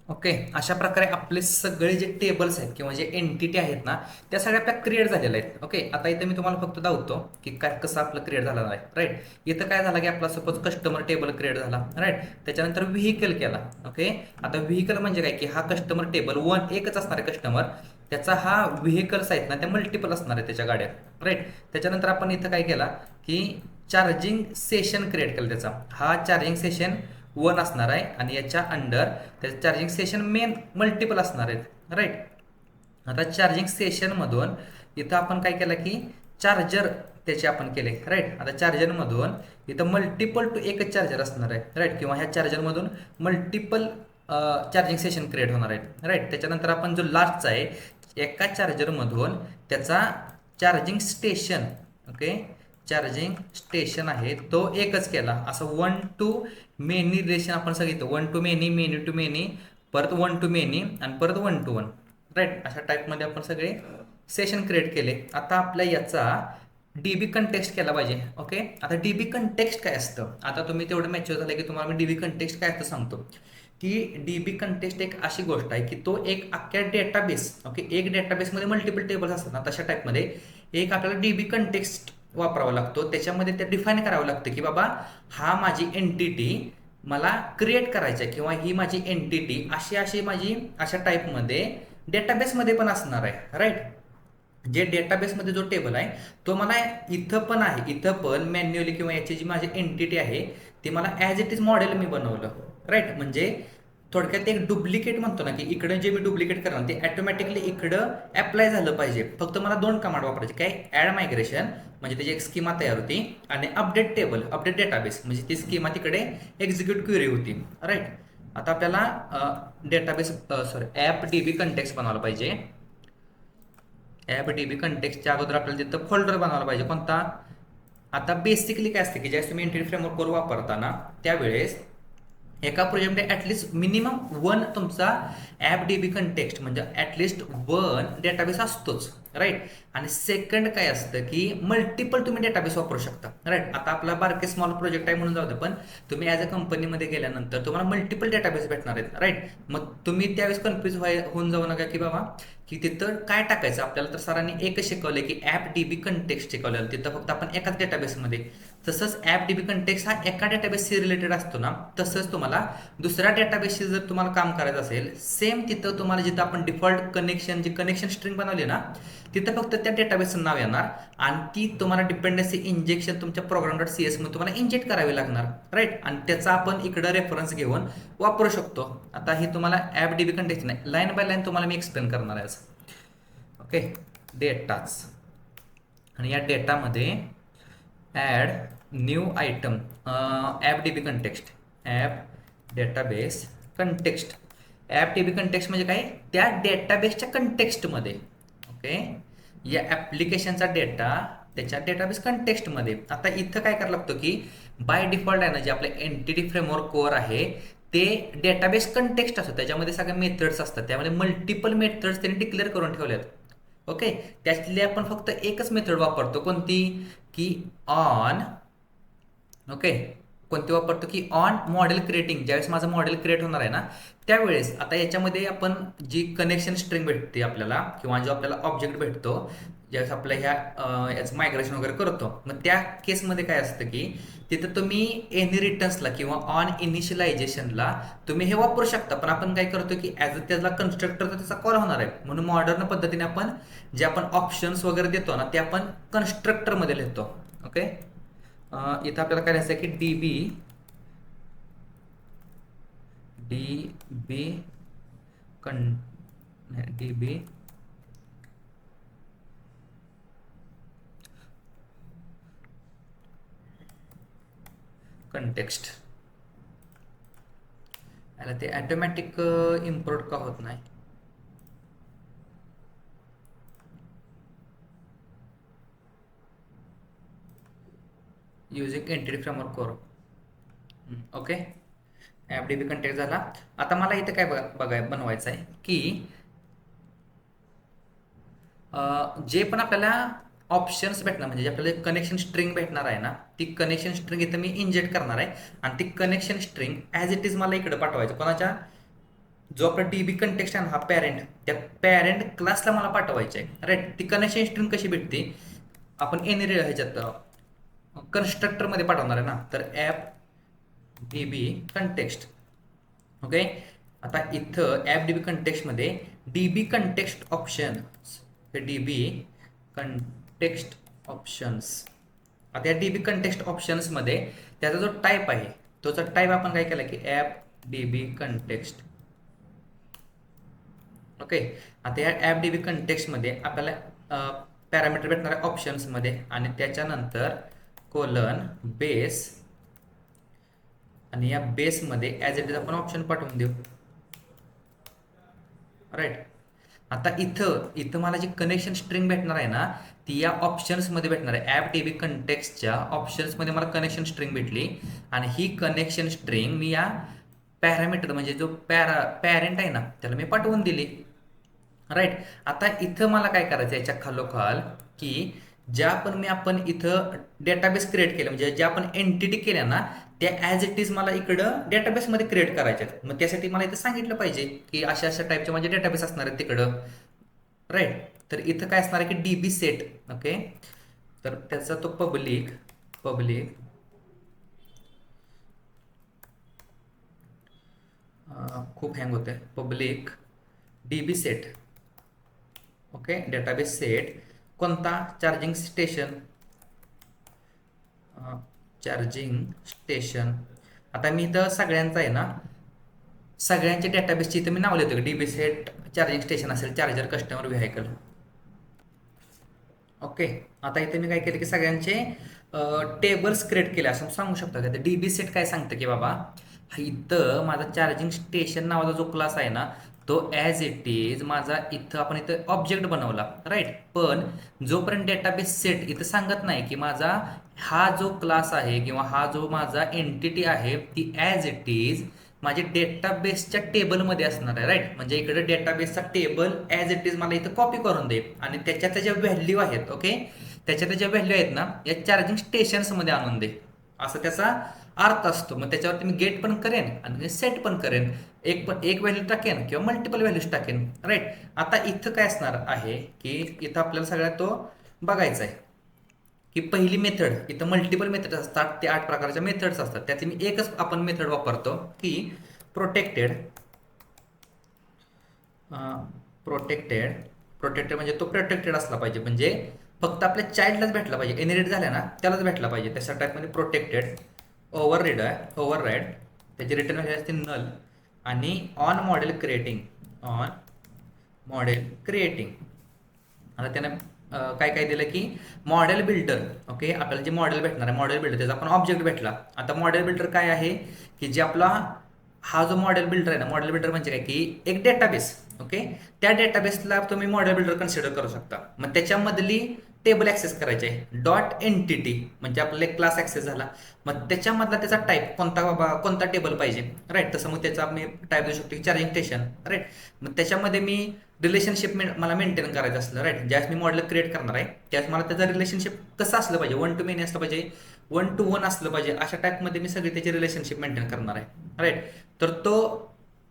ओके, अशा प्रकारे आपले सगळे जे टेबल्स आहेत किंवा जे एंटिटी आहेत ना त्या सगळ्या आपल्या क्रिएट झालेल्या आहेत. ओके, आता इथं मी तुम्हाला फक्त दाखवतो की काय कसं आपलं क्रिएट झालं आहे राईट. इथं काय झालं की आपला सपोज कस्टमर टेबल क्रिएट झाला राईट, त्याच्यानंतर व्हेकल केला. ओके, आता व्हेकल म्हणजे काय की हा कस्टमर टेबल वन एकच असणार आहे कस्टमर, त्याचा हा व्हेकल्स आहेत ना त्या मल्टिपल असणार आहे त्याच्या गाड्या राईट. त्याच्यानंतर आपण इथं काय केला की चार्जिंग सेशन क्रिएट केलं, त्याचा हा चार्जिंग सेशन वन असणार आहे आणि याच्या अंडर त्याचं चार्जिंग सेशन मेन मल्टिपल असणार आहेत राईट. आता चार्जिंग सेशनमधून इथं आपण काय केलं की चार्जर त्याचे आपण केले राईट. आता चार्जरमधून इथं मल्टिपल टू एकच चार्जर असणार आहे राईट, किंवा ह्या चार्जरमधून मल्टिपल चार्जिंग सेशन क्रिएट होणार आहेत राईट. त्याच्यानंतर आपण जो लास्टचा आहे एका चार्जरमधून त्याचा charging station, okay, charging station आहे तो एकच केला. असं वन टू मेनी रिलेशन आपण सांगितलं, one to many, many to many, परत वन टू मेनी आणि परत वन टू वन राईट. अशा टाईपमध्ये आपण सगळे सेशन क्रिएट केले. आता आपल्या याचा डीबी कंटेक्स्ट केला पाहिजे. ओके, आता डीबी कंटेक्स्ट काय असतं, आता तुम्ही तेवढं मॅच्युअर झालं की तुम्हाला मी डीबी कंटेक्स्ट काय असतं सांगतो. की डीबी कंटेक्स्ट एक अशी गोष्ट आहे की तो एक अख्ख्या डेटाबेस, ओके, एक डेटाबेसमध्ये मल्टिपल टेबल्स असतात ना तशा टाईपमध्ये एक आपल्याला डीबी कंटेक्स्ट वापरावा लागतो. त्याच्यामध्ये ते डिफाईन करावं लागतं की बाबा हा माझी एंटिटी मला क्रिएट करायचं आहे किंवा ही माझी एंटिटी अशी अशी माझी अशा टाईपमध्ये डेटाबेसमध्ये पण असणार आहे राईट. जे डेटाबेसमध्ये जो टेबल आहे तो मला इथं पण आहे, इथं पण मॅन्युअली किंवा याची जी माझी एंटिटी आहे ती मला ॲज इट इज मॉडेल मी बनवलं राईट. म्हणजे थोडक्यात एक डुप्लिकेट म्हणतो ना की इकडं जे मी डुप्लिकेट करणार ते ऑटोमॅटिकली इकडं अप्लाय झालं पाहिजे. फक्त मला दोन कमांड वापरायचे, काय, ॲड मायग्रेशन म्हणजे त्याची एक स्कीमा तयार होती, आणि अपडेट टेबल, अपडेट डेटाबेस म्हणजे ती स्कीमा तिकडे एक्झिक्यूट क्वेरी होती राईट. आता आपल्याला डेटाबेस ॲप डीबी कंटेक्स्ट बनवायला पाहिजे. ॲप डीबी कंटेक्स्टच्या अगोदर आपल्याला तिथं फोल्डर बनवायला पाहिजे. कोणता, आता बेसिकली काय असते की ज्यावेळेस तुम्ही एंटिटी फ्रेमवर्क वापरताना त्यावेळेस एका प्रोजेक्टमध्ये ॲटलिस्ट मिनिमम वन तुमचा ॲप डीबी कंटेक्स्ट म्हणजे ॲटलिस्ट वन डेटाबेस असतोच राईट. आणि सेकंड काय असतं की मल्टिपल तुम्ही डेटाबेस वापरू शकता. राईट. आता आपला बारके स्मॉल प्रोजेक्ट आहे म्हणून जाऊ दे, पण तुम्ही ॲज अ कंपनीमध्ये गेल्यानंतर तुम्हाला मल्टिपल डेटाबेस भेटणार आहेत. राईट. मग तुम्ही त्यावेळेस कन्फ्यूज होऊन जाऊ नका की बाबा की तिथं काय टाकायचं. आपल्याला तर सरांनी एकच शिकवलंय की ॲप डीबी कंटेक्स्ट शिकवलेलं, तिथं फक्त आपण एकाच डेटाबेसमध्ये. तसंच ॲप डीबी कंटेक्स्ट हा एका डेटाबेसशी रिलेटेड असतो ना, तसंच तुम्हाला दुसऱ्या डेटाबेसशी जर तुम्हाला काम करायचं असेल, सेम तिथं तुम्हाला जिथं आपण डिफॉल्ट कनेक्शन जी कनेक्शन स्ट्रिंग बनवली ना, तिथं फक्त त्या डेटाबेसचं नाव येणार आणि ती तुम्हाला डिपेंडन्सी इंजेक्शन तुमच्या प्रोग्राम.cs मध्ये तुम्हाला इंजेक्ट करावी लागणार. राईट. आणि त्याचा आपण इकडं रेफरन्स घेऊन वापरू शकतो. आता ही तुम्हाला ॲप डीबी कंटेक्स्ट नाही, लाईन बाय लाईन तुम्हाला मी एक्सप्लेन करणार आहे. ओके. डेटाच, आणि या डेटामध्ये add new item app DB context, app database context. App DB context म्हणजे काय, त्या डेटाबेसच्या कंटेक्स्टमध्ये. ओके. या ॲप्लिकेशनचा डेटा त्याच्या डेटाबेस कंटेक्स्टमध्ये. आता इथं काय करायला लागतं की बाय डिफॉल्ट आहे ना, जे आपले एंटिटी फ्रेमवर्क कोअर आहे ते डेटाबेस कंटेक्स्ट असतो, त्याच्यामध्ये सगळ्या मेथड्स असतात, त्यामध्ये मल्टिपल मेथड्स त्यांनी डिक्लेअर करून ठेवल्यात. ओके. त्यातली आपण फक्त एकच मेथड वापरतो, कोणती की ऑन. ओके. कोणती वापरतो की ऑन मॉडेल क्रिएटिंग. ज्यावेळेस माझं मॉडेल क्रिएट होणार आहे ना, त्यावेळेस आता याच्यामध्ये आपण जी कनेक्शन स्ट्रिंग भेटते आपल्याला किंवा जो आपल्याला ऑब्जेक्ट भेटतो ज्यावेळेस आपल्या ह्या याचं मायग्रेशन वगैरे करतो, मग त्या केसमध्ये काय असतं की तिथं तुम्ही एनी रिटर्न्सला किंवा ऑन इनिशियलायझेशनला तुम्ही हे वापरू शकता. पण आपण काय करतो की ॲज अ त्याला कन्स्ट्रक्टर त्याचा कॉल होणार आहे, म्हणून मॉडर्न पद्धतीने आपण जे आपण ऑप्शन्स वगैरे देतो ना, ते आपण कन्स्ट्रक्टरमध्ये लिहितो. ओके. इथं आपल्याला काय लिहायचं आहे की डीबी कंटेक्स्ट. याला ते ऑटोमॅटिक इम्पोर्ट का होत नाही. Using entity framework core. Okay. App DB context झाला. आता मला इथं काय बनवायचं आहे की जे पण आपल्याला ऑप्शन्स भेटणार, म्हणजे आपल्याला कनेक्शन स्ट्रिंग भेटणार आहे ना, ती कनेक्शन स्ट्रिंग इथं मी इंजेक्ट करणार आहे आणि ती connection string as it is मला इकडे पाठवायचं. कोणाच्या, जो आपला डीबी कंटेक्स्ट आहे ना, हा पॅरेंट, त्या पॅरेंट क्लासला मला पाठवायचं आहे. राईट. ती कनेक्शन स्ट्रिंग कशी भेटते, आपण एनी ह्याच्यात कन्स्ट्रक्टरमध्ये पाठवणार आहे ना, तर ॲप डीबी कंटेक्स्ट. ओके. आता इथं ॲप डीबी कंटेक्स्टमध्ये डीबी कंटेक्स्ट ऑप्शन्स, हे डीबी कंटेक्स्ट ऑप्शन्स. आता या डीबी कंटेक्स्ट ऑप्शन्समध्ये त्याचा जो टाईप आहे, तोचा टाईप आपण काय केला की ॲप डीबी कंटेक्स्ट. ओके. आता या ॲप डीबी कंटेक्स्टमध्ये आपल्याला पॅरामीटर भेटणार आहे ऑप्शन्समध्ये, आणि त्याच्यानंतर कोलन बेस, आणि या बेसमध्ये ॲज इट इज आपण ऑप्शन पाठवून देऊ. राईट. आता इथं मला जी कनेक्शन स्ट्रिंग भेटणार आहे ना, ती या ऑप्शन्समध्ये भेटणार आहे. ॲप डीबी कंटेक्स्टच्या ऑप्शन्समध्ये मला कनेक्शन स्ट्रिंग भेटली, आणि ही कनेक्शन स्ट्रिंग मी या पॅरामीटर म्हणजे जो पॅरेंट आहे ना, त्याला मी पाठवून दिली. राईट. आता इथं मला काय करायचं याच्या खालोखाल की ज्या पण आपण इथं डेटाबेस क्रिएट केलं, म्हणजे ज्या आपण एंटिटी केल्या ना, त्या ॲज इट इज मला इकडं डेटाबेसमध्ये क्रिएट करायच्या. मग त्यासाठी मला इथं सांगितलं पाहिजे की अशा अशा टाईपचे माझे डेटाबेस असणार आहेत तिकडं. राईट. तर इथं काय असणार आहे की डीबी सेट. ओके. तर त्याचा तो पब्लिक खूप हँग होत आहे. Public dB set. Okay. Database set कोणता, चार्जिंग स्टेशन. आता मी इथं सगळ्यांचा आहे ना, सगळ्यांच्या डेटाबेसची इथं मी नाव लिहितो. डीबी सेट चार्जिंग स्टेशन असेल, चार्जर कस्टमर व्हेकल. ओके. आता इथे मी काय केलं की सगळ्यांचे टेबल्स क्रिएट केले असं सांगू शकतो का. डीबी सेट काय सांगतं की बाबा इथं माझा चार्जिंग स्टेशन नावाचा जो क्लास आहे ना, तो ॲज इट इज माझा इथं आपण इथं ऑब्जेक्ट बनवला. राईट. पण जोपर्यंत डेटाबेस सेट इथं सांगत नाही की माझा हा जो क्लास आहे किंवा हा जो माझा एंटिटी आहे ती ॲज इट इज माझे डेटाबेसच्या टेबलमध्ये असणार आहे, राईट. म्हणजे इकडे डेटाबेसचा टेबल ॲज इट इज मला इथं कॉपी करून दे आणि त्याच्यात ज्या व्हॅल्यू आहेत, ओके, त्याच्यात ज्या व्हॅल्यू आहेत ना या चार्जिंग स्टेशन्समध्ये आणून दे, असं त्याचा अर्थ असतो. मग त्याच्यावरती मी गेट पण करेन आणि सेट पण करेन, एक व्हॅल्यू टाकेन किंवा मल्टिपल व्हॅल्यूज टाकेन, राईट. आता इथं काय असणार आहे की इथं आपल्याला सगळ्यात तो बघायचा आहे की पहिली मेथड, इथं मल्टिपल मेथड असतात, ते 8 प्रकारच्या मेथड्स असतात, त्यातली मी एकच आपण मेथड वापरतो की प्रोटेक्टेड. प्रोटेक्टेड प्रोटेक्टेड म्हणजे तो प्रोटेक्टेड असला पाहिजे, म्हणजे फक्त आपल्या चाइल्डलाच भेटला पाहिजे, इनहेरिट झाल्या ना त्यालाच भेटला पाहिजे. तशा टाईपमध्ये प्रोटेक्टेड. ओव्हरराईड त्याची रिटर्न व्हॅल्यू असते नल. आणि ऑन मॉडेल क्रिएटिंग. आता त्याने काय काय दिलं की मॉडेल बिल्डर, ओके, आपल्याला जे मॉडेल भेटणार आहे मॉडेल बिल्डर, त्याचा आपण ऑब्जेक्ट भेटला. आता मॉडेल बिल्डर काय आहे की जे आपला हा जो मॉडेल बिल्डर आहे ना, मॉडेल बिल्डर म्हणजे काय की एक डेटाबेस, ओके, त्या डेटाबेसला तुम्ही मॉडेल बिल्डर कन्सिडर करू शकता. मग त्याच्यामधली टेबल ॲक्सेस करायचे आहे, डॉट एंटिटी म्हणजे आपल्याला एक क्लास ॲक्सेस झाला, मग त्याच्यामधला त्याचा टाईप कोणता, बाबा कोणता टेबल पाहिजे, राईट. तसं मग त्याचा मी टाईप देऊ शकतो चार्जिंग स्टेशन, राईट. मग त्याच्यामध्ये मी रिलेशनशिप मला मेंटेन करायचं असलं, राईट, ज्यावेळेस मी मॉडेल क्रिएट करणार आहे त्यावेळेस मला त्याचं रिलेशनशिप कसं असलं पाहिजे, 1 to many असलं पाहिजे, 1 to 1 असलं पाहिजे, अशा टाईपमध्ये मी सगळी त्याची रिलेशनशिप मेंटेन करणार आहे, राईट. तर तो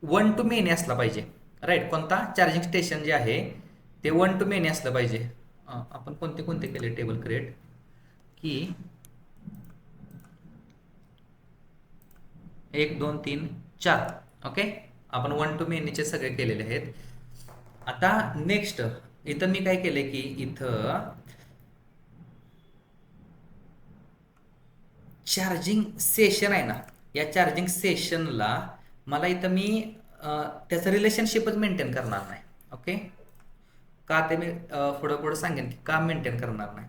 1 to many असला पाहिजे, राईट. कोणता चार्जिंग स्टेशन जे आहे ते 1 to many असलं पाहिजे. आपण कोणते कोणते केले टेबल क्रिएट की 1 2 3 4, ओके, आपण 1 to many चे सगळे केलेले आहेत. आता नेक्स्ट इथं मी काय केलंय की इथं चार्जिंग सेशन आहे ना, या चार्जिंग सेशनला मला इथं मी त्याचं रिलेशनशिपच मेंटेन करणार नाही, ओके. का ते मी पुढं पुढं सांगेन की का मेंटेन करणार नाही,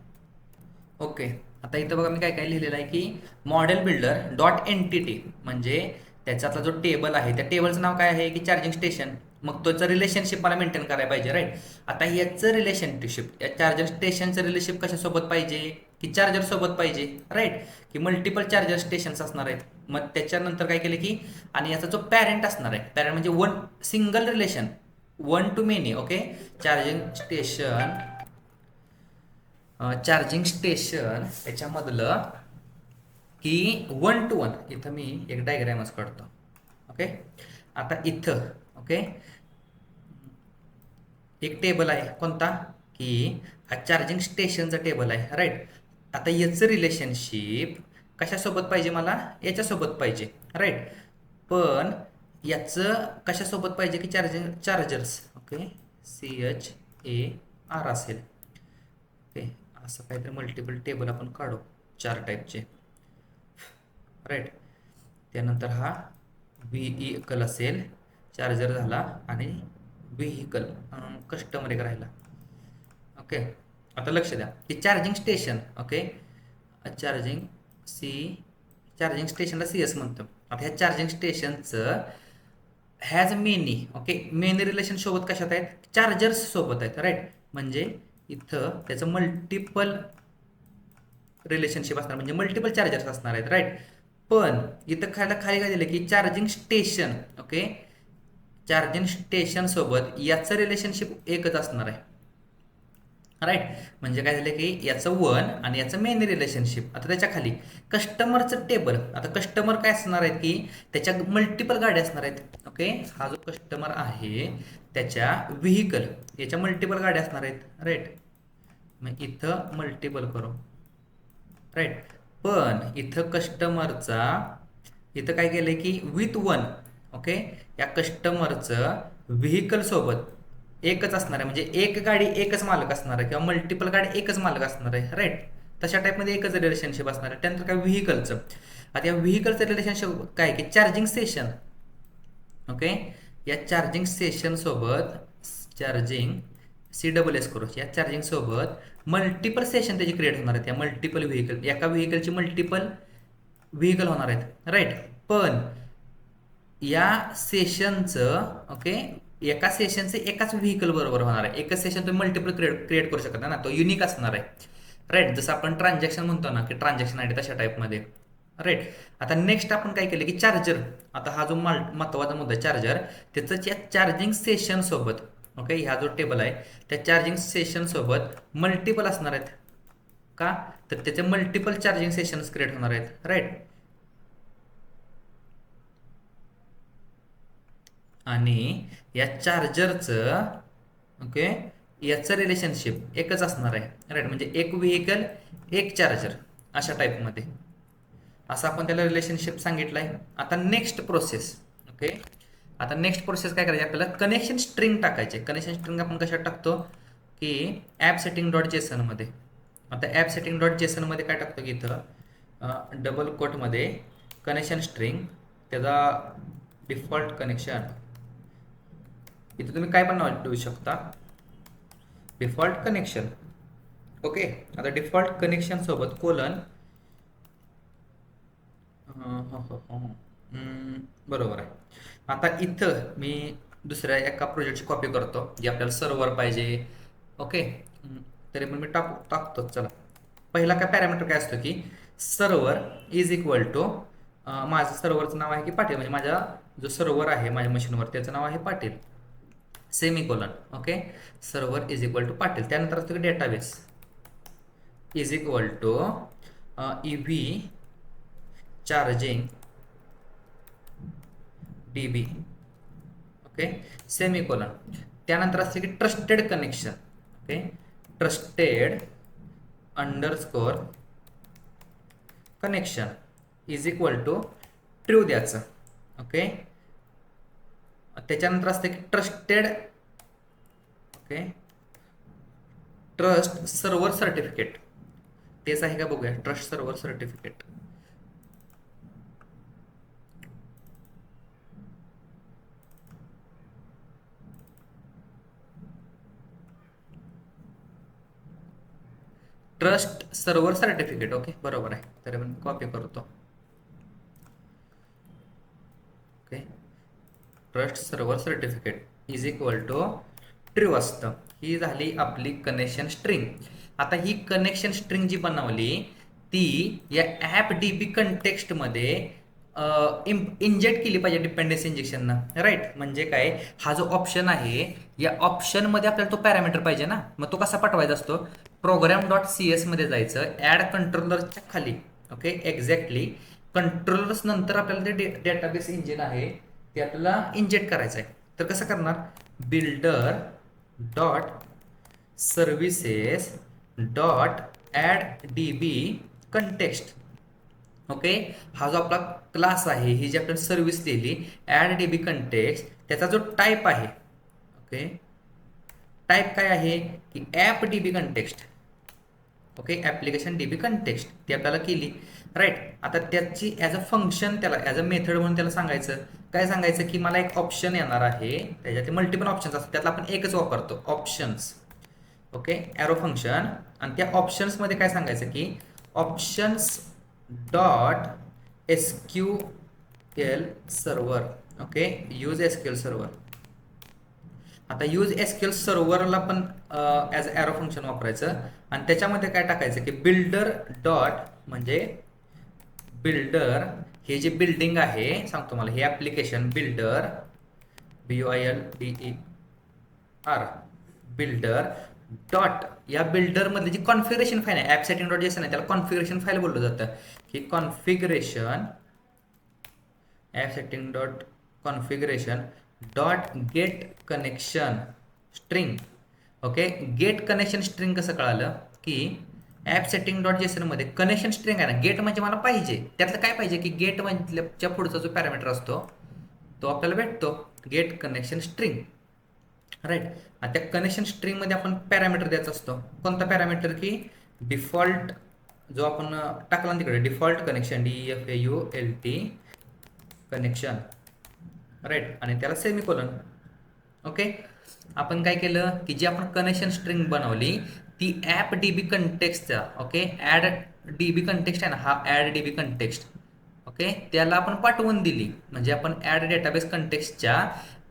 ओके. आता इथं बघा मी काय काय लिहिलेलं आहे की मॉडेल बिल्डर डॉट एंटिटी म्हणजे त्याच्यातला जो टेबल आहे त्या टेबलचं नाव काय आहे की चार्जिंग स्टेशन. मग त्याचं रिलेशनशिप मला मेंटेन करायला पाहिजे, राईट. आता याचं रिलेशनशिप या चार्जर स्टेशनचं रिलेशनशिप कशासोबत पाहिजे की चार्जर सोबत पाहिजे, राईट, की मल्टिपल चार्जर स्टेशन्स असणार आहेत. मग त्याच्यानंतर काय केलं की आणि याचा जो पॅरेंट असणार आहे, पॅरेंट म्हणजे one single relation 1 to many, okay. Charging station त्याच्यामधलं की 1 to 1, इथं मी एक डायग्रामच काढतो, ओके. आता इथं, ओके, एक टेबल आहे कोणता की हा चार्जिंग स्टेशनचा टेबल आहे, राईट. आता याचं रिलेशनशिप कशासोबत पाहिजे, मला याच्यासोबत पाहिजे, राईट. पण याचं कशासोबत पाहिजे की चार्जर्स, ओके, CHAR असेल, ओके. असं काहीतरी मल्टिपल टेबल आपण काढू 4 टाईपचे, राईट. त्यानंतर हा व्हीईकल असेल, चार्जर झाला आणि व्हीकल कस्टमर एक राहिला, ओके. आता लक्ष द्या की चार्जिंग स्टेशन, ओके, चार्जिंग स्टेशनला CS म्हणतो. आता ह्या चार्जिंग स्टेशनचं has many, okay, many relation सोबत कशात आहेत, चार्जर्स सोबत आहेत, राईट. म्हणजे इथं त्याचं मल्टिपल रिलेशनशिप असणार म्हणजे मल्टिपल चार्जर्स असणार आहेत, राईट. पण इथं खाली काय दिलं की charging station, okay, charging station सोबत याचं रिलेशनशिप एकच असणार आहे, राईट. म्हणजे काय झालं की याचं 1 आणि याचं मेन रिलेशनशिप. आता त्याच्या खाली कस्टमरचं टेबल, आता कस्टमर काय असणार आहेत की त्याच्या मल्टिपल गाड्या असणार आहेत, ओके. हा जो कस्टमर आहे त्याच्या व्हीकल याच्या मल्टिपल गाड्या असणार आहेत, राईट. मग इथं मल्टिपल करू, राईट. पण इथं कस्टमरचा इथं काय केलंय की विथ 1, ओके, या कस्टमरचं व्हीकल सोबत एकच असणार आहे म्हणजे एक गाडी एकच मालक असणार आहे किंवा मल्टिपल गाडी एकच मालक असणार आहे, राईट. तशा टाईपमध्ये एकच रिलेशनशिप असणार आहे. त्यानंतर काय व्हीकलचं, आता या व्हीकलचं रिलेशनशिप काय की चार्जिंग स्टेशन, ओके, या चार्जिंग स्टेशन सोबत चार्जिंग CSS करू, या चार्जिंग सोबत मल्टिपल सेशन त्याची क्रिएट होणार आहेत, या मल्टिपल व्हीकल एका व्हीकलची मल्टिपल व्हीकल होणार आहेत, राईट. पण या सेशनचं, ओके, एका सेशनचं एकाच व्हीकल बरोबर होणार आहे. एकच सेशन तुम्ही मल्टिपल क्रिएट करू शकता ना, तो युनिक असणार आहे, राईट. जसं आपण ट्रान्झॅक्शन म्हणतो ना की ट्रान्झॅक्शन ID, तशा टाईपमध्ये, राईट. आता नेक्स्ट आपण काय केलं की चार्जर, आता हा जो महत्वाचा मुद्दा चार्जर, त्याचं या चार्जिंग सेशन सोबत, ओके, ह्या जो टेबल आहे त्या चार्जिंग सेशन सोबत मल्टिपल असणार आहेत. का तर त्याचे मल्टिपल चार्जिंग सेशन्स क्रिएट होणार आहेत, राईट. आणि या चार्जरचं, ओके, याचं रिलेशनशिप एकच असणार आहे, राईट. म्हणजे एक व्हेकल एक चार्जर अशा टाईपमध्ये, असं आपण त्याला रिलेशनशिप सांगितलं आहे. आता नेक्स्ट प्रोसेस, ओके, आता नेक्स्ट प्रोसेस काय करायची आपल्याला, कनेक्शन स्ट्रिंग टाकायचे. कनेक्शन स्ट्रिंग आपण कशात टाकतो की ॲप सेटिंग डॉट जेसनमध्ये. आता ॲप सेटिंग डॉट जेसनमध्ये काय टाकतो की इथं डबल कोटमध्ये कनेक्शन स्ट्रिंग, त्याचा डिफॉल्ट कनेक्शन, इथं तुम्ही काय पण नाव देऊ शकता, डिफॉल्ट कनेक्शन, ओके. आता डिफॉल्ट कनेक्शन सोबत कोलन, बरोबर आहे. आता इथं मी दुसऱ्या एका प्रोजेक्टची कॉपी करतो जी आपल्याला सर्व्हर पाहिजे, ओके. तरी पण मी टाकतो. चला, पहिला काय पॅरामीटर काय असतो की सर्व्हर इज इक्वल टू, माझं सर्व्हरचं नाव आहे की पाटील, म्हणजे माझा जो सर्व्हर आहे माझ्या मशीनवर त्याचं नाव आहे Patil, semicolon, okay. Server is equal to Patil. त्यानंतर असतो की database is equal to EV charging DB, okay, semicolon. त्यानंतर असते की trusted connection, okay, trusted underscore connection is equal to true द्यायचं, ओके. त्याच्यानंतर असते की trusted, okay, trust server certificate, तेच आहे का बघूया, trust server certificate. Trust server certificate, okay, बरोबर आहे. तरी पण कॉपी करतो, okay. Trust server certificate is equal to true असतं. ही झाली आपली कनेक्शन स्ट्रिंग. आता ही कनेक्शन स्ट्रिंग जी बनवली ती या ॲप DB कंटेक्स्टमध्ये इंजेक्ट केली पाहिजे डिपेंडन्सी इंजेक्शननं, राईट. म्हणजे काय, हा जो ऑप्शन आहे या ऑप्शनमध्ये आपल्याला तो पॅरामीटर पाहिजे ना, मग तो कसा पाठवायचा असतो, प्रोग्राम डॉट CS मध्ये जायचं, ॲड कंट्रोलरच्या खाली, ओके, एक्झॅक्टली कंट्रोलर्स नंतर आपल्याला ते डेटाबेस इंजिन आहे ते आपल्याला इंजेक्ट करायचं आहे. तर कसं करणार, builder dot services dot add DB context, okay. हा जो आपला क्लास आहे, ही जी आपल्याला सर्व्हिस दिली ॲड DB कंटेक्स्ट, त्याचा जो टाईप आहे, ओके, टाईप काय आहे की app DB context, okay, application DB context, ती आपल्याला केली, राईट. आता त्याची ॲज अ फंक्शन, त्याला ॲज अ मेथड म्हणून त्याला सांगायचं काय, सांगायचं की मला एक ऑप्शन येणार आहे, त्याच्यात मल्टिपल ऑप्शन्स असतात, त्यातला आपण एकच वापरतो ऑप्शन्स, ओके, ॲरो फंक्शन. आणि त्या ऑप्शन्समध्ये काय सांगायचं की options dot SQL server, okay, use SQL server. आता यूज SQL सर्व्हरला पण ॲज अ ॲरो फंक्शन वापरायचं. आणि त्याच्यामध्ये काय टाकायचं की बिल्डर डॉट, म्हणजे बिल्डर हे जे बिल्डिंग आहे सांगतो मला, हे application builder BILDER builder dot, या बिल्डरमधली जी कॉन्फिगरेशन फाईल आहे ॲप सेटिंग डॉट जेसन आहे, त्याला कॉन्फिगरेशन फाईल बोललं जातं की configuration app setting dot configuration dot get connection string, okay. Get connection string कसं कळालं की ॲप सेटिंग डॉट जेसनमध्ये कनेक्शन स्ट्रिंग आहे ना, गेट म्हणजे मला पाहिजे, त्यातलं काय पाहिजे की गेट म्हणजे पुढचा जो पॅरामीटर असतो तो आपल्याला भेटतो, गेट कनेक्शन स्ट्रिंग, राईट. त्या कनेक्शन स्ट्रिंगमध्ये आपण पॅरामीटर द्यायचा असतो. कोणता पॅरामीटर की डिफॉल्ट, जो आपण टाकला ना तिकडे, default connection DEFAULT connection, right. आणि त्याला सेमिकोलन, ओके. आपण काय केलं की जी आपण कनेक्शन स्ट्रिंग बनवली ती ॲप DB कंटेक्स्टचा, ओके, ॲड DB कंटेक्स्ट आहे ना, हा ॲड DB कंटेक्स्ट, ओके, त्याला आपण पाठवून दिली. म्हणजे आपण ॲड डेटाबेस कंटेक्स्टच्या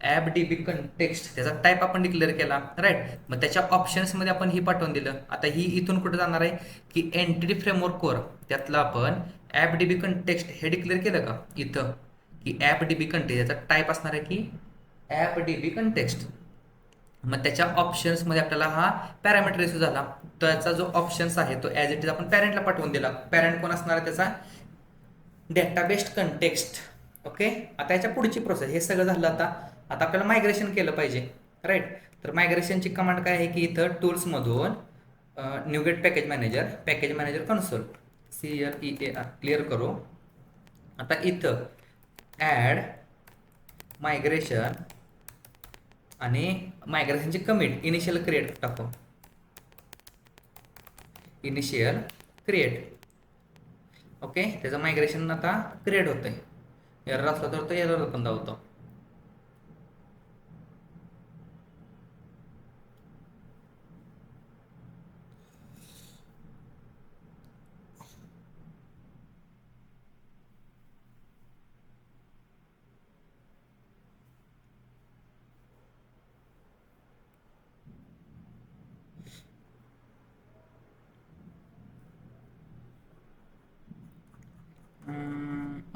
ॲप डी बी कंटेक्स्ट त्याचा टाईप आपण डिक्लेअर केला, राईट. मग त्याच्या ऑप्शन्समध्ये आपण ही पाठवून दिलं. आता ही इथून कुठं जाणार आहे की एंटिटी फ्रेमवर्क कोर, त्यातलं आपण ॲप डी बी कंटेक्स्ट हे डिक्लेअर केलं का इथं, की ॲप डी बी कंटेक्स्ट याचा टाईप असणार आहे की ॲप डी बी कंटेक्स्ट. मग त्याच्या ऑप्शन्समध्ये आपल्याला हा पॅरामीटर इश्यू झाला. त्याचा जो ऑप्शन्स आहे तो ॲज इट इज आपण पॅरेंटला पाठवून दिला. पॅरेंट कोण असणार आहे त्याचा, डेटाबेस कंटेक्स्ट. ओके, आता याच्या पुढची प्रोसेस, हे सगळं झालं. आता आपल्याला मायग्रेशन केलं पाहिजे, राईट. तर मायग्रेशनची कमांड काय आहे की इथं टूल्समधून NuGet package manager console CLEAR clear करू. आता इथं ॲड मायग्रेशन आणि मायग्रेशनची कमिट इनिशियल क्रिएट टाकू. Initial create. ओके, त्याचं मायग्रेशन आता क्रिएट होतंय. एरर असला तर तो एरर पण दाखवतो.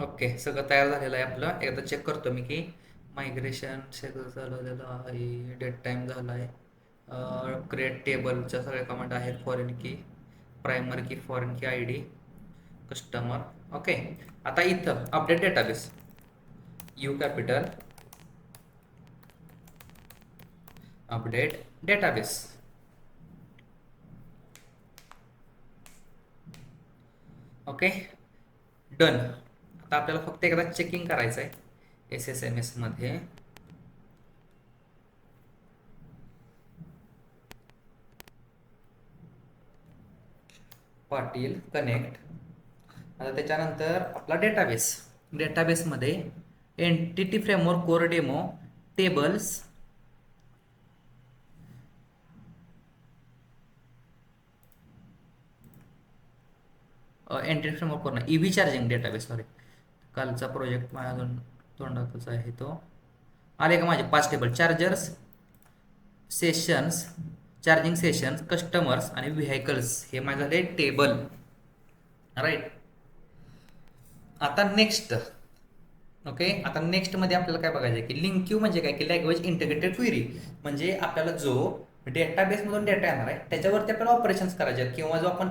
ओके, सगळं तयार झालेलं आहे आपलं. एकदा चेक करतो मी की मायग्रेशन सगळं झालेलं आहे. डेट टाईम झाला आहे. क्रिएट टेबलच्या सगळ्या कमांड आहेत. फॉरेन की, प्रायमरी की, फॉरेन की आय डी, कस्टमर. ओके, आता इथं update database, you capital update database. Okay, done. आता आपल्याला फक्त एकदा चेकिंग करायचं आहे SSMS मध्ये. पाटील कनेक्ट. आता त्याच्यानंतर आपला डेटाबेसमध्ये entity framework core demo tables entity framework core नाही, EV चार्जिंग डेटाबेस, सॉरी. कालचा प्रोजेक्ट माझ्या अजून तोंडातच आहे तो. आले का माझे 5 table, chargers, sessions, charging sessions, customers आणि व्हेकल्स. हे माझे झाले टेबल, राईट. आता नेक्स्ट. ओके, आता नेक्स्टमध्ये आपल्याला काय बघायचं आहे की लिंक क्यू म्हणजे काय की लँग्वेज इंटिग्रेटेड क्वेरी. म्हणजे आपल्याला जो डेटाबेसमधून डेटा येणार आहे त्याच्यावरती आपल्याला ऑपरेशन्स करायचे आहेत, किंवा जो आपण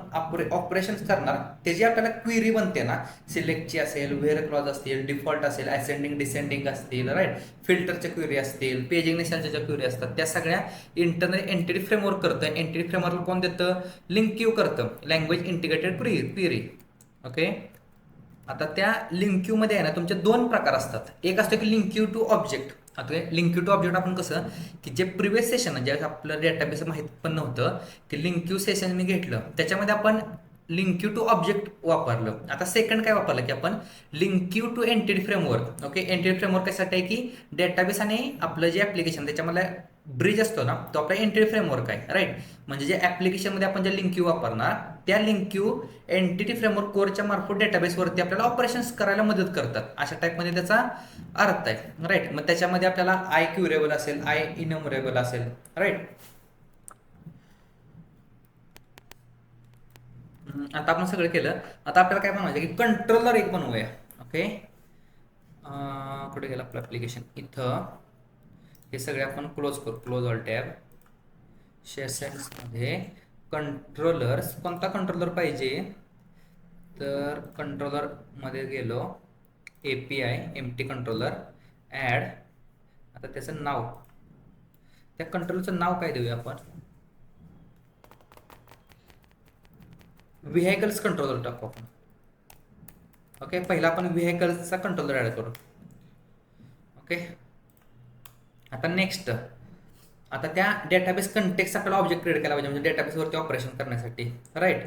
ऑपरेशन्स करणार त्याची आपल्याला क्वेरी बनते ना, सिलेक्टची असेल, व्हेअर क्लॉज असतील, डिफॉल्ट असेल, असेंडिंग डिसेंडिंग असतील, राईट, फिल्टरच्या क्वेरी असतील, पेजिंग निशांच्या क्वेरी असतात, त्या सगळ्या इंटरनल एंटिटी फ्रेमवर्क करतं. एंटिटी फ्रेमवर्क कोण देतं, लिंक क्यू करतं, लँग्वेज इंटिग्रेटेड क्वेरी. ओके, आता त्या लिंक क्यू मध्ये आहे ना तुमचे 2 प्रकार असतात. एक असतं की लिंक क्यू टू ऑब्जेक्ट. आता लिंक क्यू टू ऑब्जेक्ट आपण कसं की जे प्रिव्हियस सेशन ज्यावेळेस आपलं डेटाबेस माहीत पण नव्हतं की लिंक क्यू सेशन मी घेतलं, त्याच्यामध्ये आपण लिंक क्यू टू ऑब्जेक्ट वापरलं. आता सेकंड काय वापरलं की आपण link Q to entity framework. Okay, entity framework कशासाठी आहे की डेटाबेस आणि आपलं जे ऍप्लिकेशन त्याच्यामध्ये ब्रिज असतो ना, तो आपला एंटिटी फ्रेमवर्क आहे, राईट. म्हणजे जे ऍप्लिकेशनमध्ये आपण जे लिंक क्यू वापरणार त्या लिंक क्यू एंटिटी फ्रेमवर्क कोरच्या मार्फत डेटाबेसवरती आपल्याला ऑपरेशन्स करायला मदत करतात, अशा टाईपमध्ये त्याचा अर्थ आहे, राईट. मग त्याच्यामध्ये आपल्याला आय क्युरेबल असेल, आय इनमरेबल असेल, राईट. आता आपण सगळं केलं. आता आपल्याला काय बनवायचं की कंट्रोलर एक बनवूया. ओके, कुठे गेलं आपलं ऍप्लिकेशन, इथं हे सगळे आपण क्लोज करू. Close all tab. सेशन्समध्ये कंट्रोलर्स, कोणता कंट्रोलर पाहिजे तर कंट्रोलरमध्ये गेलो, API एम्प्टी कंट्रोलर, ॲड. आता त्याचं नाव, त्या कंट्रोलरचं नाव काय देऊया आपण, व्हेकल्स कंट्रोलर टाकू आपण. ओके, पहिला आपण व्हेकल्सचा कंट्रोलर ॲड करू. ओके, आता नेक्स्ट. आता त्या डेटाबेस कंटेक्स्ट आपल्याला ऑब्जेक्ट क्रिएट केला पाहिजे, म्हणजे डेटाबेसवरती ऑपरेशन करण्यासाठी, राईट.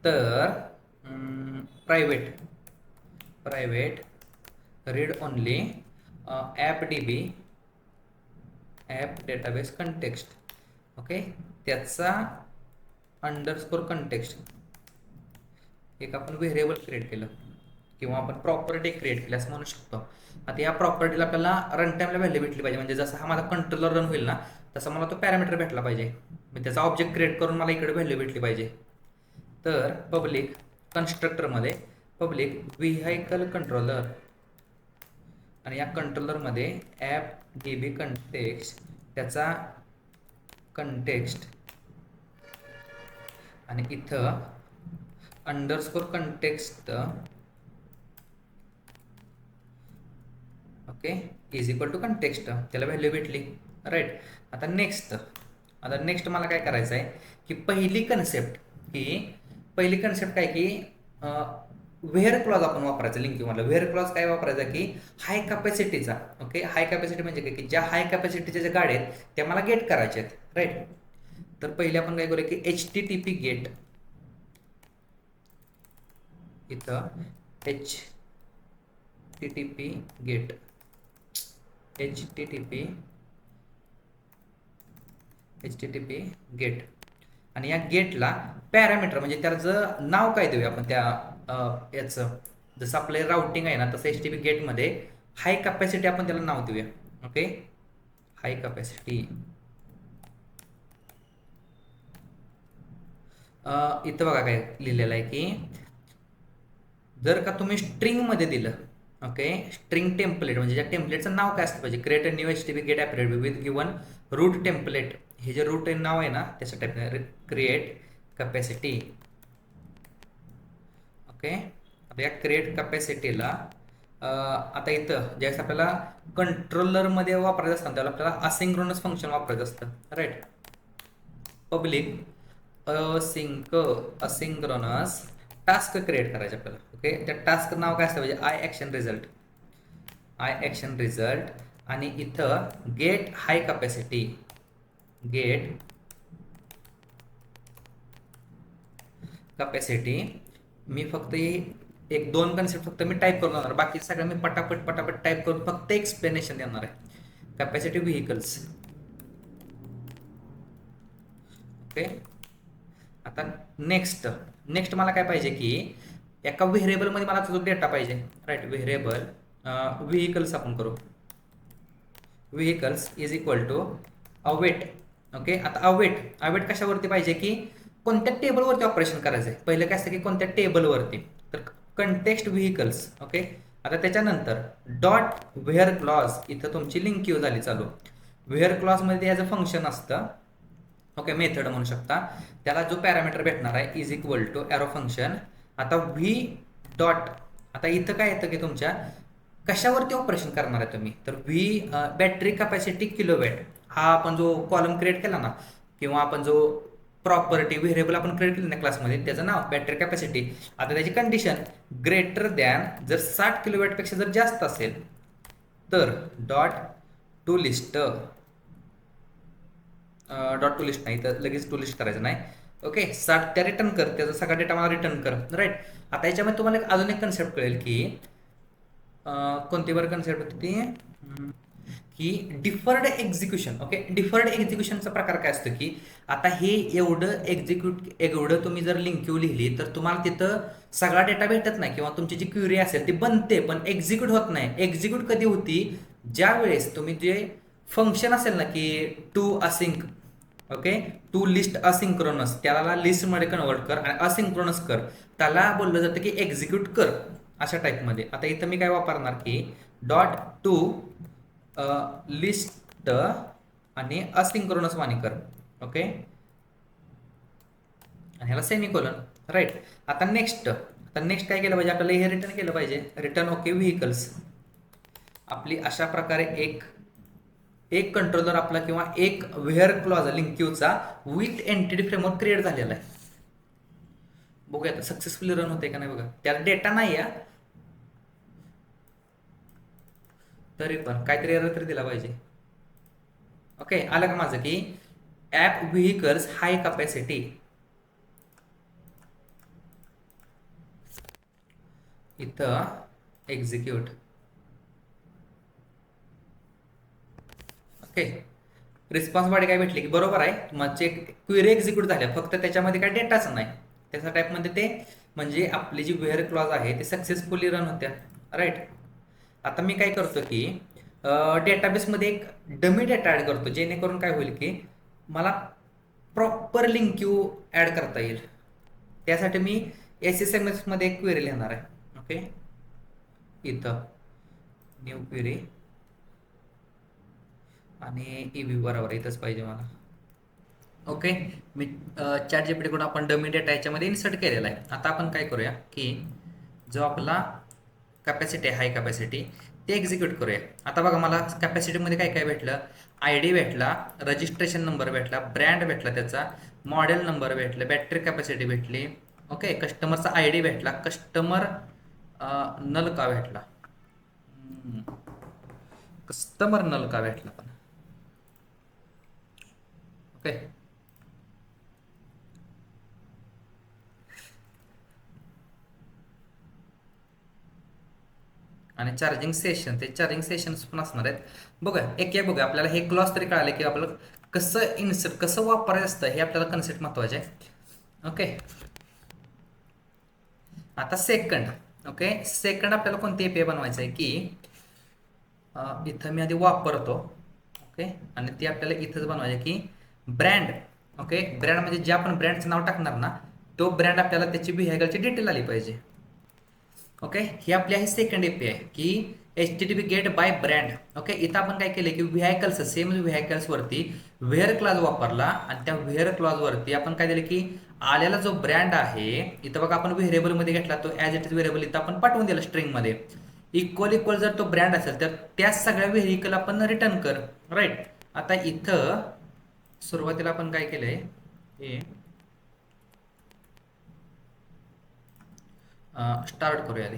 तर private read only app database context. Okay, त्याचा अंडरस्कोर कंटेक्स्ट एक आपण व्हेरिएबल क्रिएट केलं. किंवा आपण प्रॉपर्टी क्रिएट केली असं म्हणू शकतो. आता या प्रॉपर्टीला आपल्याला रन टाईमला व्हॅल्यू भेटली पाहिजे, म्हणजे जसा हा माझा कंट्रोलर रन होईल ना तसा मला तो पॅरामीटर भेटला पाहिजे. मी त्याचा ऑब्जेक्ट क्रिएट करून मला इकडे व्हॅल्यू भेटली पाहिजे. तर पब्लिक कन्स्ट्रक्टरमध्ये पब्लिक व्हेकल कंट्रोलर आणि या कंट्रोलरमध्ये ॲप डीबी कंटेक्स्ट, त्याचा कंटेक्स्ट आणि इथं underscore context okay is equal to context, त्याला व्हॅल्यू भेटली राईट. आता नेक्स्ट मला काय करायचं आहे की पहिली कन्सेप्ट काय की व्हेअर क्लॉज आपण वापरायचा लिंकिंगवाला. व्हेअर क्लॉज काय वापरायचा की हाय कॅपॅसिटीचा, ओके हाय कॅपॅसिटी म्हणजे काय की ज्या हाय कॅपॅसिटीच्या ज्या गाड्या आहेत त्या मला गेट करायच्या आहेत राईट. तर पहिले आपण काय करूया की HTTP गेट, इथं HTTP गेट आणि या गेटला पॅरामीटर म्हणजे त्याचं नाव काय देऊया आपण त्या याचं. जसं आपलं राउटिंग आहे ना तसं HTTP गेटमध्ये हाय कॅपॅसिटी आपण त्याला नाव देऊया. Okay hi capacity. इथं बघा काय लिहिलेलं आहे की जर का तुम्ही स्ट्रिंगमध्ये दिलं, ओके स्ट्रिंग टेम्पलेट म्हणजे ज्या टेम्पलेटचं नाव काय असतं पाहिजे, create a new HTTP get operate with given route template, हे जे रूट नाव आहे ना त्याचं टाईप क्रिएट कॅपॅसिटी. ओके आता या क्रिएट कॅपॅसिटीला आता इथं ज्यावेळेस आपल्याला कंट्रोलरमध्ये वापरायचं असतं त्याला आपल्याला असिंक्रोनस फंक्शन वापरायचं असतं right. Public asynchronous task create करायचे आपल्याला. ओके त्या टास्क नाव काय असतं म्हणजे आय ॲक्शन रिझल्ट आणि इथं गेट हाय कॅपॅसिटी, मी फक्त एक दोन कन्सेप्ट फक्त मी टाईप करून देणार, बाकी सगळं मी पटापट टाईप करून फक्त एक्सप्लेनेशन देणार आहे. Capacity vehicles. ओके आता नेक्स्ट मला काय पाहिजे की एका व्हेरिएबलमध्ये मला जो डेटा पाहिजे राईट. व्हेरिएबल व्हेकल्स आपण करू, vehicles is equal to await. Okay आता अवेट कशावरती पाहिजे की कोणत्या टेबलवरती ऑपरेशन करायचं आहे. पहिलं काय असतं की कोणत्या टेबलवरती, तर कंटेक्स्ट व्हेकल्स. ओके आता त्याच्यानंतर डॉट व्हेअर क्लॉज, इथं तुमची लिंक क्यू झाली चालू. व्हेअर क्लॉजमध्ये याचं फंक्शन असतं, ओके मेथड म्हणू शकता. त्याला जो पॅरामीटर भेटणार आहे is equal to arrow function. आता व्ही डॉट, आता इथं काय येतं की तुमच्या कशावरती ऑपरेशन करणार आहे तुम्ही, तर व्ही बॅटरी कॅपॅसिटी किलोवॅट, हा आपण जो कॉलम क्रिएट केला ना किंवा आपण जो प्रॉपर्टी व्हेरिएबल आपण क्रिएट केली ना क्लासमध्ये त्याचं नाव बॅटरी कॅपॅसिटी. आता त्याची कंडिशन ग्रेटर दॅन, जर 60 किलोवॅटपेक्षा जर जास्त असेल तर डॉट टू लिस्ट नाही तर लगेच टू लिस्ट करायचं नाही. ओके 60 त्या रिटर्न कर, त्याचा सगळा डेटा मला रिटर्न कर राईट. आता याच्यामध्ये तुम्हाला अजून एक कन्सेप्ट कळेल की कोणती बरं कन्सेप्ट होती ती की डिफर्ड एक्झिक्युशन. ओके डिफर्ड एक्झिक्युशनचा प्रकार काय असतो की आता हे एवढं तुम्ही जर लिंक क्यू लिहिली तर तुम्हाला तिथं सगळा डेटा भेटत नाही किंवा तुमची जी क्युरी असेल ती बनते पण एक्झिक्यूट होत नाही. एक्झिक्यूट कधी होती, ज्या वेळेस तुम्ही जे फंक्शन असेल ना की to async, okay to list asynchronous, त्याला लिस्टमध्ये कन्वर्ट कर आणि असिंक्रोनस कर, त्याला बोललं जातं की एक्झिक्यूट कर अशा टाईपमध्ये. आता इथं मी काय वापरणार की डॉट टू लिस्ट आणि असिंक्रोनस वाणी कर. ओके आणि ह्याला सेमिकोलन राईट. आता नेक्स्ट काय केलं पाहिजे आपल्याला, हे रिटर्न केलं पाहिजे. Return okay vehicles. आपली अशा प्रकारे एक कंट्रोलर आपला किंवा एक व्हेअर क्लॉज लिंक क्यूचा विथ एंटिटी फ्रेमवर्क क्रिएट झालेला आहे. बघूया सक्सेसफुली रन होते का नाही बघा. त्याला डेटा नाही या तरी पण काहीतरी एरर तरी दिला पाहिजे. ओके आलं का माझं की ॲप व्हेकल्स हाय कॅपॅसिटी, इथं एक्झिक्यूट. ओके रिस्पॉन्स बॉडी काय भेटली की बरोबर आहे माझे क्वेरी एक्झिक्यूट झाल्या, फक्त त्याच्यामध्ये काय डेटाच नाही. त्याच्या टाईपमध्ये ते म्हणजे आपली जी वेअर क्लॉज आहे ती सक्सेसफुली रन होत्या, राईट. आता मी काय करतो की डेटाबेसमध्ये एक डमी डेटा ॲड करतो, जेणेकरून काय होईल की मला प्रॉपर लिंक क्यू ॲड करता येईल. त्यासाठी मी SSMS मध्ये एक क्वेरी लिहिणार आहे. ओके, इथं न्यू क्वेरी आणि EV बरोबर इथंच पाहिजे मला. ओके, मी चॅट जीपीटी कडून आपण डमी डेटा याच्यामध्ये इन्सर्ट केलेला आहे. आता आपण काय करूया की जो आपला कॅपॅसिटी आहे, हाय कॅपॅसिटी, ते एक्झिक्यूट करूया. आता बघा मला कॅपॅसिटीमध्ये काय काय भेटलं. ID भेटला, रजिस्ट्रेशन नंबर भेटला, ब्रँड भेटला, त्याचा मॉडेल नंबर भेटला, बॅटरी कॅपॅसिटी भेटली. ओके, कस्टमरचा ID भेटला, कस्टमर नल का भेटला, कस्टमर नल का भेटला पण. ओके, आणि चार्जिंग सेशन, ते चार्जिंग सेशन्स पण असणार आहेत. बघा एक एक बघा, आपल्याला हे क्लॉज तरी कळाले की आपल्याला कसं इन्सर्ट, कसं वापरायचं असतं, हे आपल्याला कन्सेप्ट महत्वाचे आहे. ओके, आता सेकंड. ओके, सेकंड आपल्याला कोणती API बनवायचं आहे की इथं मी आधी वापरतो. ओके, आणि ती आपल्याला इथंच बनवायची आहे की ब्रँड. ओके, ब्रँड म्हणजे जे आपण ब्रँडचं नाव टाकणार ना, तो ब्रँड आपल्याला त्याची बिहेवियरची डिटेल आली पाहिजे. ओके, ही आपली आहे सेकंड API की HTTP get by brand. Okay, इथं आपण काय केलं की व्हेकल्स, सेम व्हेकल्स वरती व्हेअर क्लॉज वापरला आणि त्या व्हेअर क्लॉज वरती आपण काय दिलं की आलेला जो ब्रँड आहे, इथं बघा आपण व्हेरिएबल मध्ये घेतला, तो ॲज इट इज व्हेरिएबल इथं आपण पाठवून दिला स्ट्रिंग मध्ये. इक्वल इक्वल जर तो ब्रँड असेल तर त्या सगळ्या व्हेरिकल आपण रिटर्न कर, राईट. आता इथं सुरुवातीला आपण काय केलंय हे स्टार्ट करूया आधी.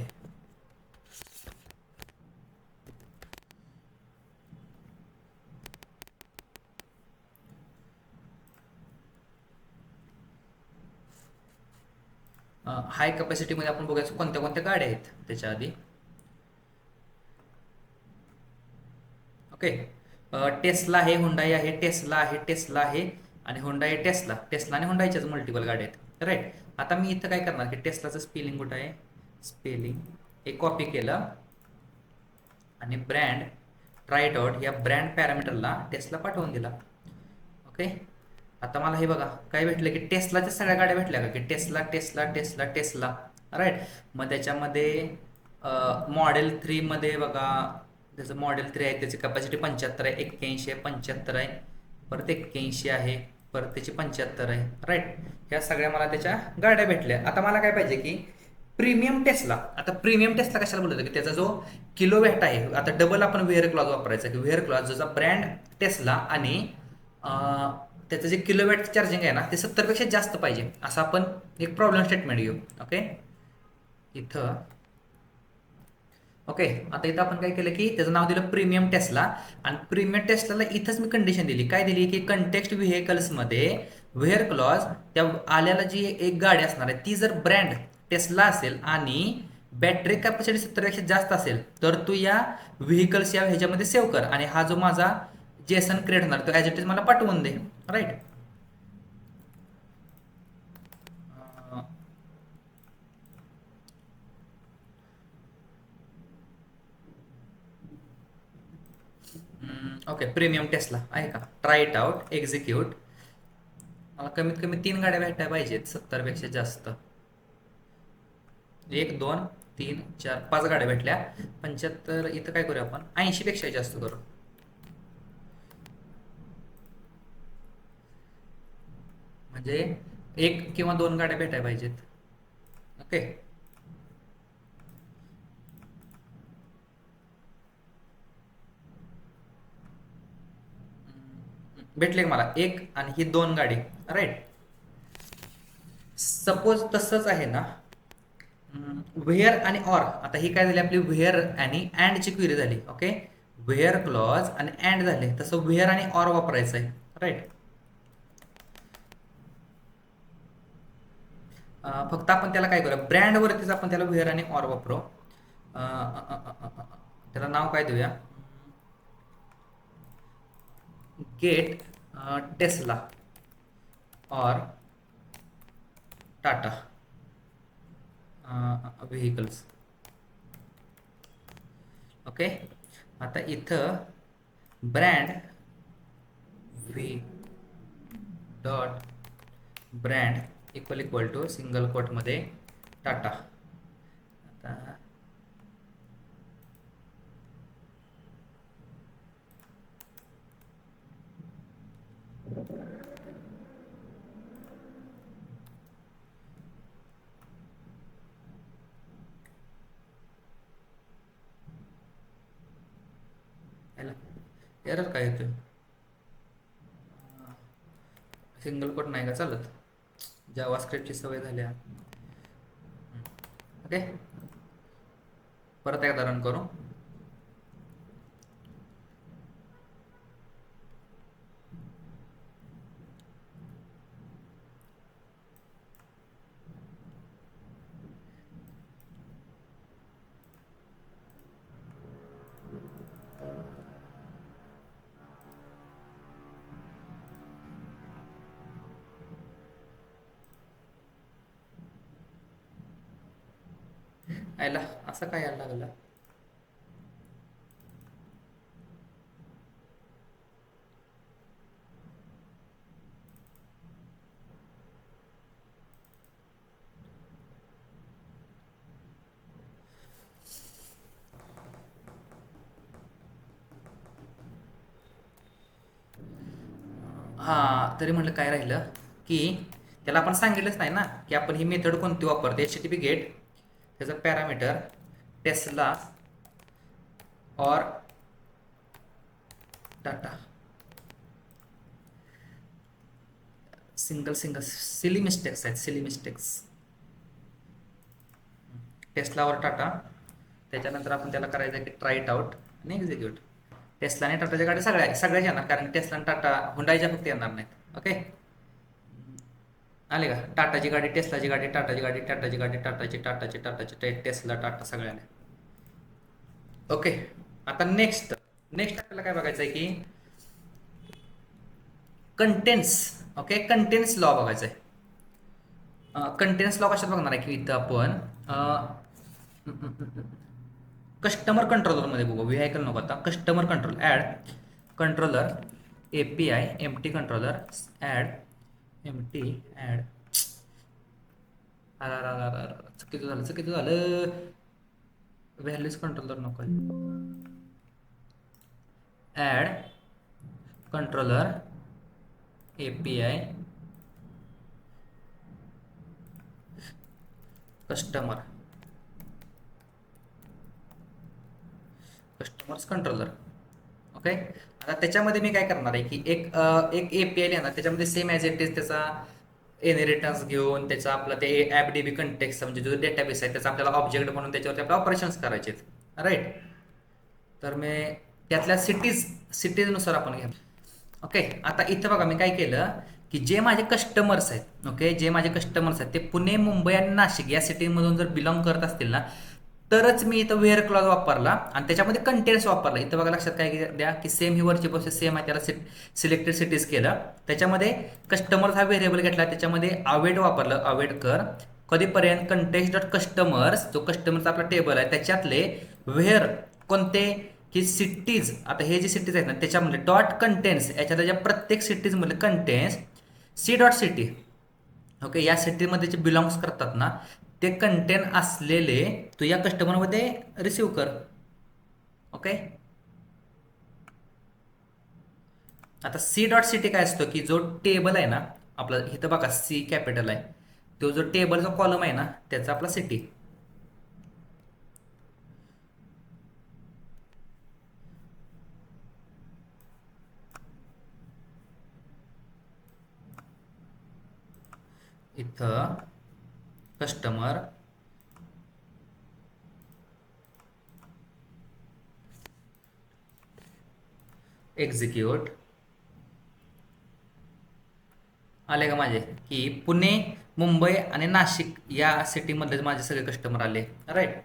हाय कॅपॅसिटीमध्ये आपण बघायचं कोणत्या कोणत्या गाड्या आहेत त्याच्या आधी. ओके, टेस्ला आहे, हुंडाई आहे, टेस्ला आहे, टेस्ला आहे आणि हुंडाई, टेस्ला, टेस्ला आणि हुंडाईच्याच मल्टिपल गाड्या आहेत, राईट. आता मी इथं काय करणार की टेस्लाचं स्पेलिंग कुठं आहे, स्पेलिंग हे कॉपी केलं आणि ब्रँड ट्राय आउट या ब्रँड पॅरामीटरला टेस्ला पाठवून दिला. ओके, आता मला हे बघा काय भेटलं की टेस्लाच्या सगळ्या गाड्या भेटल्या का की Tesla Tesla Tesla Tesla, right. मग त्याच्यामध्ये मॉडेल 3 मध्ये बघा, त्याचं मॉडेल 3 आहे, त्याची कॅपॅसिटी 75 आहे, 81 आहे, 75 आहे, परत 81 आहे, परत त्याची 75 आहे, राईट. ह्या सगळ्या मला त्याच्या गाड्या भेटल्या. आता मला काय पाहिजे की प्रीमियम टेस्ला. आता प्रीमियम टेस्ला कशाला बोलतो की त्याचा जो किलोवॅट आहे, आता डबल आपण वेअर क्लॉज वापरायचा की वेअर क्लॉज ज्याचा ब्रँड टेस्ला आणि त्याचं जे किलोवॅट चार्जिंग आहे ना ते 70 पेक्षा जास्त पाहिजे, असं आपण एक प्रॉब्लेम स्टेटमेंट घेऊ. ओके, इथं ओके, आता इथं आपण काय केलं की त्याचं नाव दिलं प्रीमियम टेस्ला आणि प्रीमियम टेस्लाला इथंच मी कंडिशन दिली, काय दिली की कंटेक्स्ट व्हेकल्समध्ये व्हेअर क्लॉज त्या आल्याला जी एक गाडी असणार आहे ती जर ब्रँड टेस्ला असेल आणि बॅटरी कॅपॅसिटी 70 पेक्षा जास्त असेल तर तू या व्हेकल्स या ह्याच्यामध्ये सेव्ह कर आणि हा जो माझा जेसन क्रिएट होणार तो ॲज इट इज मला पाठवून दे, राईट. ओके, प्रीमियम टेस्ला आहे का, ट्राय इट आउट, एक्झिक्यूट. मला कमीत कमी 3 गाड्या भेटायला पाहिजेत 70 पेक्षा जास्त. 1 2 3 4 5 गाड्या भेटल्या. 75 इथं काय करूया आपण 80 पेक्षा जास्त करू, म्हणजे 1 किंवा 2 गाड्या भेटायला पाहिजेत. ओके, भेटले मला 1 आणि ही 2 गाडी, राईट. सपोज तसंच आहे ना, व्हेअर आणि ऑर. आता ही काय झाली आपली व्हेअर आणि अँडची क्वेरी झाली. ओके, व्हेअर क्लॉज आणि अँड झाले, तसं व्हेअर आणि ऑर वापरायचं आहे, राईट. फक्त आपण त्याला काय करूया, ब्रँड वरतीच आपण त्याला व्हेअर आणि ऑर वापरू. त्याला नाव काय देऊया, गेट टेस्ला और टाटा. व्हेकल्स. ओके. आता इथं brand V dot brand equal to single कोटमध्ये टाटा. आता एरर काय येतोय? सिंगल कोट नाही का चालत? जावा स्क्रिप्टची सवय झाली. ओके, परत एकदा रन करू. आयला असं काय यायला लागलं? हां, तरी म्हटलं काय राहिलं की त्याला आपण सांगितलंच नाही ना की आपण ही मेथड कोणती वापरते. HTTP गेट, त्याचं पॅरामीटर टेस्ला और डाटा. सिंगल सिली मिस्टेक्स आहेत, सिली मिस्टेक्स. टेस्ला और टाटा. त्याच्यानंतर आपण त्याला करायचं आहे की ट्राय इट आउट आणि एक्झिक्यूट. टेस्ला आणि टाटाच्या गाडी सगळ्याच येणार, कारण टेस्ला आणि टाटा हुंडाईच्या फक्त येणार नाहीत. ओके, आले का? टाटाची गाडी, टेस्लाची गाडी, टाटाची गाडी, टाटाची गाडी, टाटाची टेस्ला, टाटा सगळ्यांना. ओके, आता नेक्स्ट आपल्याला काय बघायचं आहे की कंटेन्स. ओके, कंटेन्स लॉ बघायचा आहे. कंटेन्स लॉ कशात बघणार आहे की इथं आपण कस्टमर कंट्रोलरमध्ये बघू. व्हीआयकल नको आता, customer control. Add controller API empty controller add empty add. चुकीचं झालं. व्हॅल्यूज कंट्रोलर नको, add controller API customers controller. Okay, आता त्याच्यामध्ये मी काय करणार आहे की एक API लिहिणार, त्याच्यामध्ये सेम ॲज इट इज त्याचा इनहेरिटन्स घेऊन त्याचा आपला ते AppDB कंटेक्स्ट म्हणजे जो डेटाबेस आहे त्याचा आपल्याला ऑब्जेक्ट म्हणून त्याच्यावरती आपल्याला ऑपरेशन्स करायचे आहेत. राईट, तर मी त्यातल्या सिटीजनुसार आपण घ्या. ओके, आता इथं बघा मी काय केलं की जे माझे कस्टमर्स आहेत, ओके, जे माझे कस्टमर्स आहेत ते पुणे, मुंबई आणि नाशिक या सिटीमधून जर बिलॉंग करत असतील ना, तरच मी इथं वेअर क्लॉज वापरला आणि त्याच्यामध्ये कंटेन्स वापरला. इथं बघा लक्षात काय द्या की सेम ही वरची प्रोसेस सेम आहे. त्याला सिलेक्टेड सिटीज केलं, त्याच्यामध्ये कस्टमर्स हा व्हेरिएबल घेतला, त्याच्यामध्ये अवेट वापरलं, अवेट कर कधीपर्यंत कंटेक्स्ट डॉट कस्टमर्स, जो कस्टमरचा आपला टेबल आहे त्याच्यातले व्हेअर कोणते की सिटीज. आता हे जे सिटीज आहेत ना त्याच्यामध्ये डॉट कंटेन्स, याच्यात ज्या प्रत्येक सिटीजमध्ये contains C dot city. Okay, या सिटीमध्ये जे बिलॉंग्स करतात ना ते कंटेंट असलेले तू या कस्टमरमध्ये रिसिव्ह कर. ओके, आता सी डॉट सिटी काय असतो की जो टेबल आहे ना आपला, इथं बघा सी कॅपिटल आहे, तो जो टेबलचा कॉलम आहे ना त्याचा आपला सिटी. इथं कस्टमर एक्झिक्यूट. आले का माझे की पुणे, मुंबई आणि नाशिक या सिटीमधले माझे सगळे कस्टमर आले. राईट,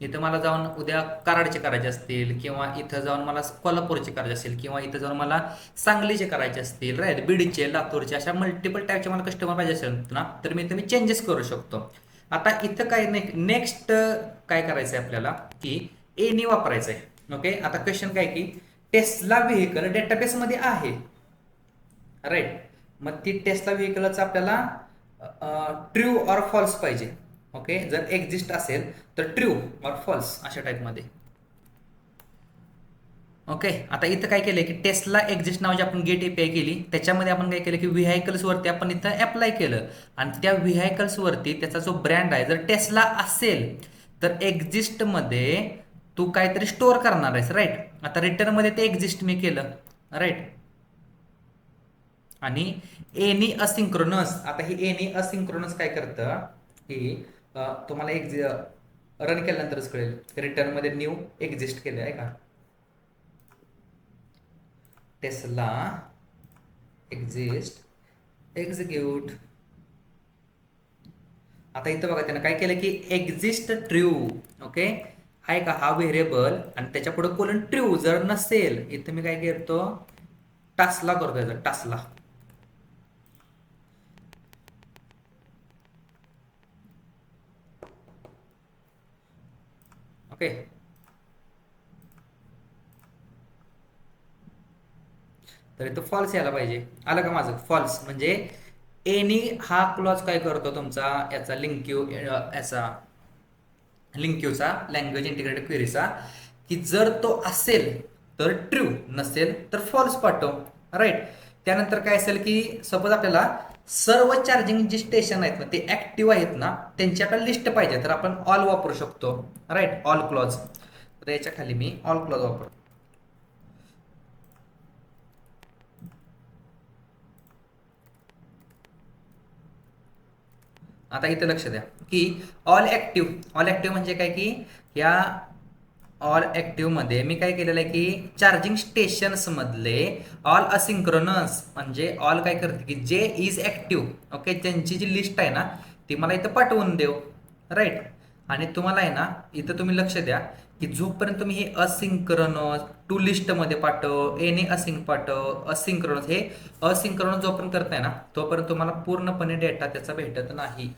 इथं मला जाऊन उद्या कराडचे करायचे असतील, किंवा इथं जाऊन मला कोल्हापूरचे करायचे असतील, किंवा इथं जाऊन मला सांगलीचे करायचे असतील, राईट, बीडचे, लातूरचे, अशा मल्टिपल टाईपचे मला कस्टमर पाहिजे असेल ना तर मी चेंजेस करू शकतो. आता इथं काय नाही, नेक्स्ट काय करायचं आहे आपल्याला की एनी वापरायचं आहे. ओके, आता क्वेश्चन काय की टेस्ला व्हेकल डेटाबेसमध्ये आहे, राईट. मग ती टेस्ला व्हेकलचा आपल्याला ट्रू ऑर फॉल्स पाहिजे. ओके, जर एक्झिस्ट असेल तर ट्रू ऑर फॉल्स अशा टाईपमध्ये. ओके, आता इथं काय केलंय की टेस्ला एक्झिस्ट नावाची आपण गेट एपीआय केली, त्याच्यामध्ये आपण काय केलं की व्हीआयकल्सवरती आपण इथं अप्लाय केलं आणि त्या व्हीआयकल्सवरती त्याचा जो ब्रँड आहे जर टेस्ला असेल तर एक्झिस्टमध्ये तू काहीतरी स्टोअर करणार आहेस, राईट. आता रिटर्नमध्ये ते एक्झिस्ट मी केलं, राईट. आणि एनी असिंक्रोनस, आता ही एनी असिंक्रोनस काय करतं की तुम्हाला रन केल्यानंतरच कळेल. रिटर्नमध्ये न्यू एक्झिस्ट केलं आहे का, टेस्ला एक्झिस्ट एक्झिक्यूट. आता इथं बघा त्यानं काय केलं की एक्झिस्ट ट्रू. ओके, आहे का हा व्हेरिएबल आणि त्याच्या पुढे कोलन ट्रू जर नसेल, इथं मी काय करतो टास्ला करतो, याचा टास्ला. ओके, तर इथं फॉल्स यायला पाहिजे. आलं का माझं फॉल्स, म्हणजे एनी हा क्लॉज काय करतो तुमचा याचा लिंक्यूचा लँग्वेज इंटिग्रेटेड क्वेरीचा, की जर तो असेल तर ट्रू, नसेल तर फॉल्स पाठव, राईट. त्यानंतर काय असेल की सपोज आपल्याला सर्व चार्जिंग जे स्टेशन आहेत ना ते ऍक्टिव्ह आहेत ना त्यांची आपल्याला लिस्ट पाहिजे, तर आपण ऑल वापरू शकतो, राईट. ऑल क्लॉज, तर याच्या खाली मी ऑल क्लॉज वापरतो. आता इथं लक्ष द्या की ऑल ऍक्टिव्ह म्हणजे काय की या ऑल ऍक्टिव्ह मध्ये मी काय केलेलं आहे की चार्जिंग स्टेशन्स मधले ऑल असिंक्रोनस म्हणजे ऑल काय करते की जे इज ऍक्टिव्ह, ओके, त्यांची जी लिस्ट आहे ना ती मला इथं पाठवून देव, राईट. आणि तुम्हाला आहे ना इथं तुम्ही लक्ष द्या की जोपर्यंत तुम्ही हे असिंक्रोनस टू लिस्ट मध्ये पाठव, एनी असिंक पाठव, असिंक्रोनस, हे असिंक्रोनस जोपर्यंत करताय ना तोपर्यंत तुम्हाला पूर्णपणे डेटा त्याचा भेटत नाही.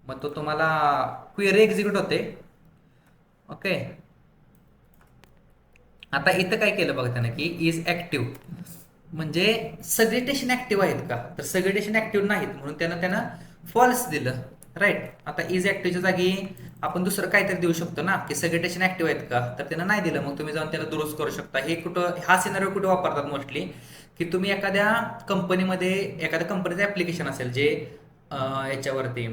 मग तो तुम्हाला क्वेरी एक्झिक्यूट होते. ओके, आता इथं काय केलं बघा त्यानं की इज ऍक्टिव्ह म्हणजे सगळे स्टेशन ऍक्टिव्ह आहेत का, तर सगळे स्टेशन ऍक्टिव्ह नाहीत म्हणून त्यानं फॉल्स दिलं, राईट. आता इज ऍक्टिव्हच्या जागी आपण दुसरं काहीतरी देऊ शकतो ना की सगळे स्टेशन ऍक्टिव्ह आहेत का, तर त्यानं नाही दिलं. मग तुम्ही जाऊन त्याला दुरुस्त करू शकता. हे कुठं हा सिनारिओ कुठे वापरतात मोस्टली, की तुम्ही एखाद्या कंपनीमध्ये एखाद्या कंपनीचं ऍप्लिकेशन असेल जे याच्यावरती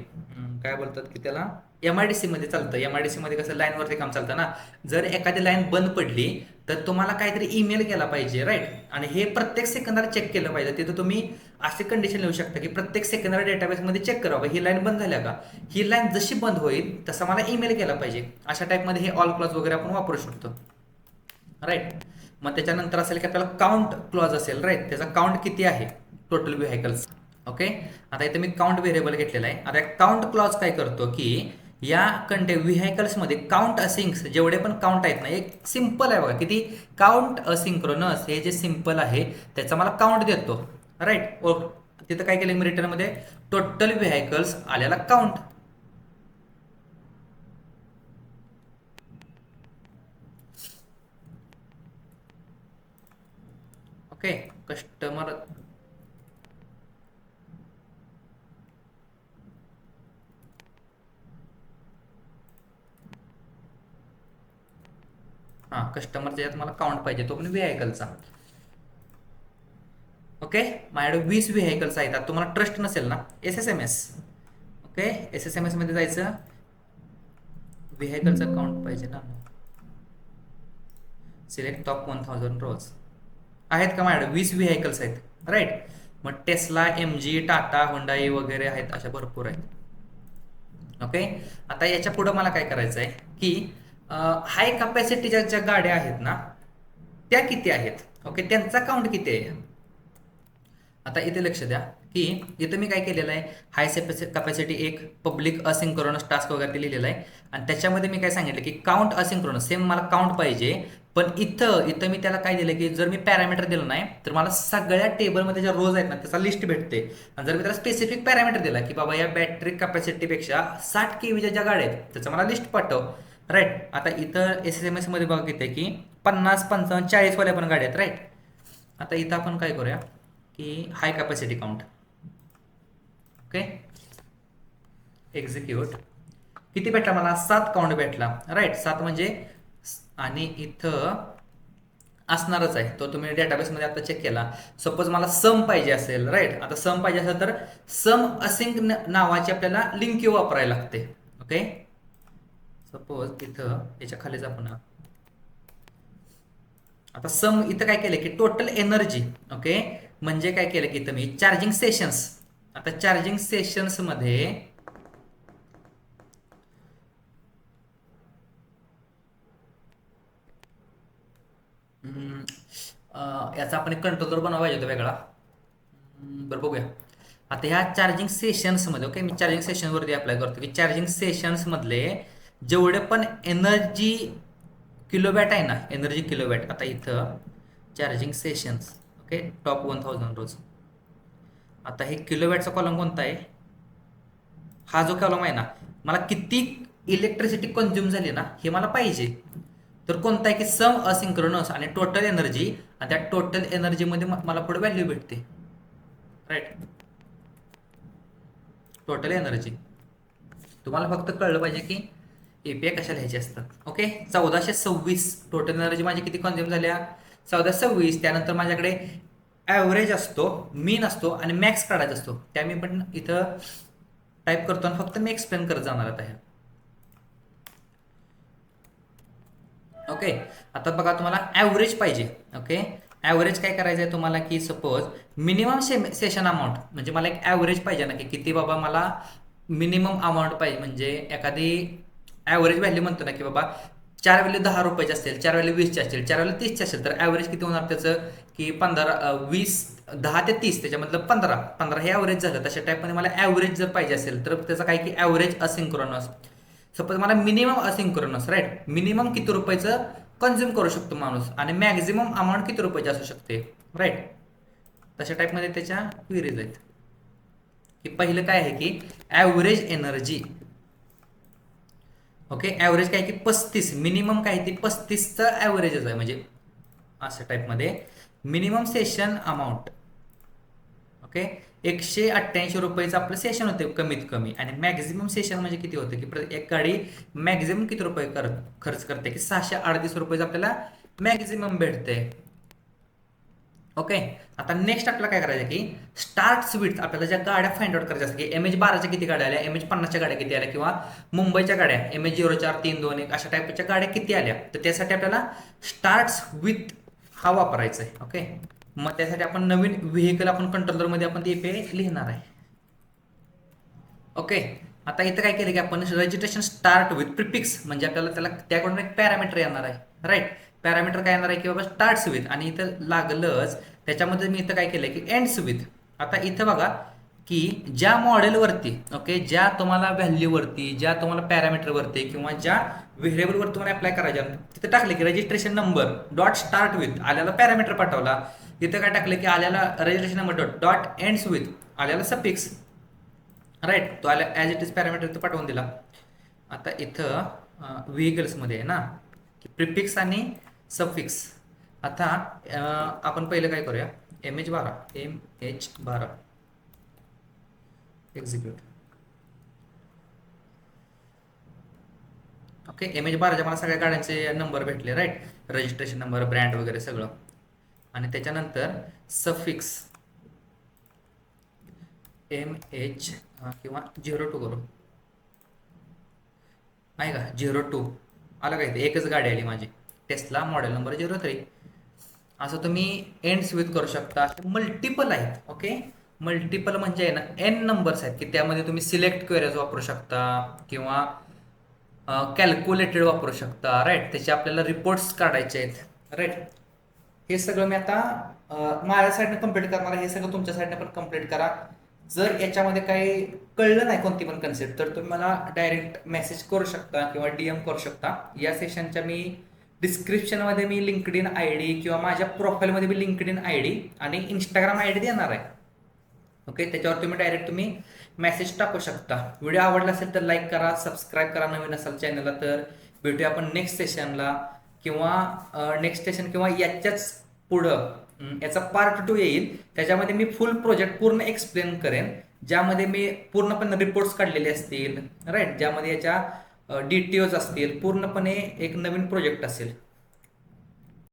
काय बोलतात की त्याला एमआयडीसी मध्ये चालतं. एमआयडीसी मध्ये कसं लाईनवरती काम चालतं ना, जर एखादी लाईन बंद पडली तर तुम्हाला काहीतरी ईमेल केला पाहिजे, राईट. आणि हे प्रत्येक सेकंदाला चेक केलं पाहिजे. तिथं तुम्ही अशी कंडिशन लिहू शकता की प्रत्येक सेकंदाला डेटाबेसमध्ये चेक करावं ही लाईन बंद झाल्या का, ही लाईन जशी बंद होईल तसा मला ईमेल केला पाहिजे. अशा टाईपमध्ये हे ऑल क्लॉज वगैरे आपण वापरू शकतो, राईट. मग त्याच्यानंतर असेल की आपल्याला काउंट क्लॉज असेल, राईट. त्याचा काउंट किती आहे टोटल व्हेकल्स. ओके, आता इथे मी काउंट व्हेरिएबल घेतलेला आहे. आता काउंट क्लॉज काय करतो की या व्हेकल्समध्ये काउंट असिंक्स जेवढे पण काउंट आहेत ना, एक सिंपल आहे बघा किती काउंट असिंक्रोनस, हे जे सिंपल आहे त्याचा मला काउंट देतो, राईट. तिथं काय केलं मी रिटर्नमध्ये टोटल व्हेकल्स आलेला काउंट. ओके, कस्टमर हां कस्टमरच्या यात मला काउंट पाहिजे तो पण व्हेकलचा. ओके, माझ्याकडे 20 व्हेकल्स आहेत. आता तुम्हाला ट्रस्ट नसेल ना SSMS, ओके, SSMS मध्ये जायचं, व्हेकलचा काउंट पाहिजे ना, सिलेक्ट टॉप 1000 रोज आहेत का माझ्याकडे 20 व्हेकल्स आहेत, राईट. मग टेस्ला, MG, टाटा, हुंडाई वगैरे आहेत, अशा भरपूर आहेत. ओके, आता याच्या पुढे मला काय करायचं आहे की हाय कॅपॅसिटीच्या ज्या गाड्या आहेत ना त्या किती आहेत, ओके, त्यांचा काउंट किती आहे. आता इथे लक्ष द्या की इथं मी काय केलेलं आहे, हाय कॅपॅसिटी एक पब्लिक असिंक्रोनस टास्क वगैरे ते लिहिलेलं आहे. आणि त्याच्यामध्ये मी काय सांगितलं की काउंट असिंक्रोनस, सेम मला काउंट पाहिजे पण इथं इथं मी त्याला काय दिलं की जर मी पॅरामीटर दिलं नाही तर मला सगळ्या टेबलमध्ये ज्या रोज आहेत ना त्याचा लिस्ट भेटते. आणि जर मी त्याला स्पेसिफिक पॅरामीटर दिला की बाबा या बॅटरी कॅपॅसिटीपेक्षा 60 kW ज्या गाड्या आहेत त्याचं मला लिस्ट पाठव. राईट. आता इथं SMS मध्ये बघा किती आहे की 50, 55, 40 वाल्या पण गाड्या आहेत. राईट. आता इथं आपण काय करूया की हाय कॅपॅसिटी काउंट. Okay, execute. किती भेटला मला? 7 काउंट भेटला. राईट. 7 म्हणजे आणि इथं असणारच आहे तो तुम्ही डेटाबेसमध्ये आता चेक केला. सपोज मला सम पाहिजे असेल. राईट. आता सम पाहिजे असेल तर सम असिंक नावाची आपल्याला लिंक वापरायला लागते. ओके, सपोज इथं याच्या खालीच आपण आता सम इथं काय केलं की टोटल एनर्जी. ओके, म्हणजे काय केलं की इथं मी चार्जिंग सेशन्स. आता चार्जिंग सेशन्स मध्ये याचा आपण एक कंट्रोलर बनवा पाहिजे होता वेगळा. बरं, बघूया. आता ह्या चार्जिंग सेशन्समध्ये ओके मी चार्जिंग सेशनवरती अप्लाय करतो की चार्जिंग सेशन्समधले जेवढे पण एनर्जी किलोवॅट आहे ना, एनर्जी किलोवॅट. आता इथं चार्जिंग सेशन्स ओके टॉप 1000 रोज. आता हे किलोवॅटचा कॉलम कोणता आहे? हा जो कॉलम आहे ना, मला किती इलेक्ट्रिसिटी कंझ्युम झाली ना हे मला पाहिजे. तर कोणता आहे की सम असिंक्रोनस आणि टोटल एनर्जी. आणि त्या टोटल एनर्जीमध्ये मला पुढे व्हॅल्यू भेटते. राईट. टोटल एनर्जी तुम्हाला फक्त कळलं पाहिजे की एपीआय कशा लिहायचे असतात. ओके, 1426 टोटल एनर्जी माझी किती कंझ्युम झाल्या? 1426. त्यानंतर माझ्याकडे ॲव्हरेज असतो, मीन असतो आणि मॅक्स काढायचा असतो. त्या मी पण इथं टाईप करतो आणि फक्त मी एक्सप्लेन करत जाणार आता. ओके, आता बघा तुम्हाला ॲव्हरेज पाहिजे. ओके, ॲव्हरेज काय करायचं आहे तुम्हाला की सपोज मिनिमम सेशन अमाऊंट म्हणजे मला एक ॲव्हरेज पाहिजे ना की किती बाबा मला मिनिमम अमाऊंट पाहिजे. म्हणजे एखादी ॲव्हरेज व्हॅल्यू म्हणतो ना की बाबा 4 व्हॅल्यू 10 रुपयाची असेल, 4 व्हॅल्यू 20ची असेल, 4 व्हॅल्यू 30ची असेल तर ॲव्हरेज किती होणार त्याचं की 15, 20, 10 ते 30 त्याच्यामधलं 15 हे ॲव्हरेज झालं. तशा टाईपमध्ये मला ॲव्हरेज जर पाहिजे असेल तर त्याचं काय की ॲव्हरेज असिंक्रोनस. सपोज मला मिनिमम असिंक्रोनस. राईट. मिनिमम किती रुपयाचं कन्झ्युम करू शकतो माणूस आणि मॅक्झिमम अमाऊंट किती रुपयाची असू शकते. राईट. तशा टाईपमध्ये त्याच्या क्वेरीज आहेत की पहिलं काय आहे की ॲव्हरेज एनर्जी. ओके, ॲव्हरेज काय की 35. मिनिमम काय ती 35चं ॲव्हरेजच आहे. म्हणजे अशा टाईपमध्ये मिनिमम सेशन अमाऊंट. ओके, 188 रुपयाचं आपलं सेशन होते कमीत कमी. आणि मॅक्झिमम सेशन म्हणजे किती होतं की एक गाडी मॅक्झिमम किती रुपये खर्च करते की 638 रुपयाचं आपल्याला मॅक्झिमम भेटते. ओके, आता नेक्स्ट आपल्याला काय करायचं की स्टार्ट विड्थ. आपल्याला ज्या गाड्या फाइंड आउट करायच्या असतात की MH12च्या किती गाड्या आल्या, MH50च्या गाड्या किती आल्या, किंवा मुंबईच्या गाड्या MH04, 321 अशा टाईपच्या गाड्या किती आल्या. तर त्यासाठी आपल्याला स्टार्ट्स विथ हा वापरायचा आहे. ओके, मग त्यासाठी आपण नवीन व्हेकल आपण कंट्रोलरमध्ये आपण ते एपीआय लिहिणार आहे. ओके, आता इथं काय केलं की आपण रजिस्ट्रेशन स्टार्ट विथ प्रिफिक्स म्हणजे आपल्याला त्याला त्याकडून एक पॅरामीटर येणार आहे. राईट. पॅरामीटर काय येणार आहे की बाबा स्टार्ट्स विथ आणि इथं लागलंच त्याच्यामध्ये मी इथं काय केलं की एंड्स विथ. आता इथं बघा की ज्या मॉडेलवरती ओके ज्या तुम्हाला व्हॅल्यूवरती ज्या तुम्हाला पॅरामीटरवरती किंवा ज्या व्हेरिएबलवर तुम्हाला अप्लाय करायच्या तिथं टाकले की registration number dot start with आल्याला पॅरामीटर पाठवला. तिथं काय टाकलं की आल्याला registration number dot ends with आल्याला सफिक्स. राईट. तो आल्या ॲज इट इज पॅरामीटर इथं पाठवून दिला. आता इथं व्हेकल्समध्ये आहे ना की प्रिफिक्स आणि सफिक्स. आता आपण पहिलं काय करूया MH12 एक्झिक्यूट. ओके, MH12च्या मला सगळ्या गाड्यांचे नंबर भेटले. राईट. रजिस्ट्रेशन नंबर, ब्रँड वगैरे सगळं. आणि त्याच्यानंतर सफिक्स MH किंवा 02 करू आहे का 02 आलं का. इथे एकच गाडी आली माझी टेस्ला मॉडेल नंबर 03. असं तुम्ही एंड्स विथ करू शकता. मल्टिपल आहेत. ओके, मल्टिपल म्हणजे आहे ना N नंबर्स आहेत की त्यामध्ये तुम्ही सिलेक्ट क्वेरीज वापरू शकता किंवा कॅल्क्युलेटेड वापरू शकता. राईट. त्याचे आपल्याला रिपोर्ट्स काढायचे आहेत. राईट. हे सगळं मी आता माझ्या साईडने कम्प्लीट करणार. हे सगळं तुमच्या साईडने पण कम्प्लीट करा. जर याच्यामध्ये काही कळलं नाही कोणती पण कन्सेप्ट तर तुम्ही मला डायरेक्ट मेसेज करू शकता किंवा DM करू शकता. या सेशनच्या मी डिस्क्रिप्शनमध्ये मी लिंक्डइन आय डी किंवा माझ्या प्रोफाईलमध्ये मी लिंक्डइन आय डी आणि इंस्टाग्राम आय डी देणार आहे. ओके, त्याच्यावर तुम्ही मेसेज टाकू शकता. व्हिडिओ आवडला असेल तर लाईक करा, सबस्क्राईब करा. नवीन असाल चॅनलला तर भेटूया आपण नेक्स्ट सेशनला किंवा याच्याच पुढं याचा पार्ट 2 येईल. त्याच्यामध्ये मी फुल प्रोजेक्ट पूर्ण एक्सप्लेन करेन, ज्यामध्ये मी पूर्णपणे रिपोर्ट्स काढलेले असतील, राईट, ज्यामध्ये याच्या DTOs असतील, पूर्णपणे एक नवीन प्रोजेक्ट असेल.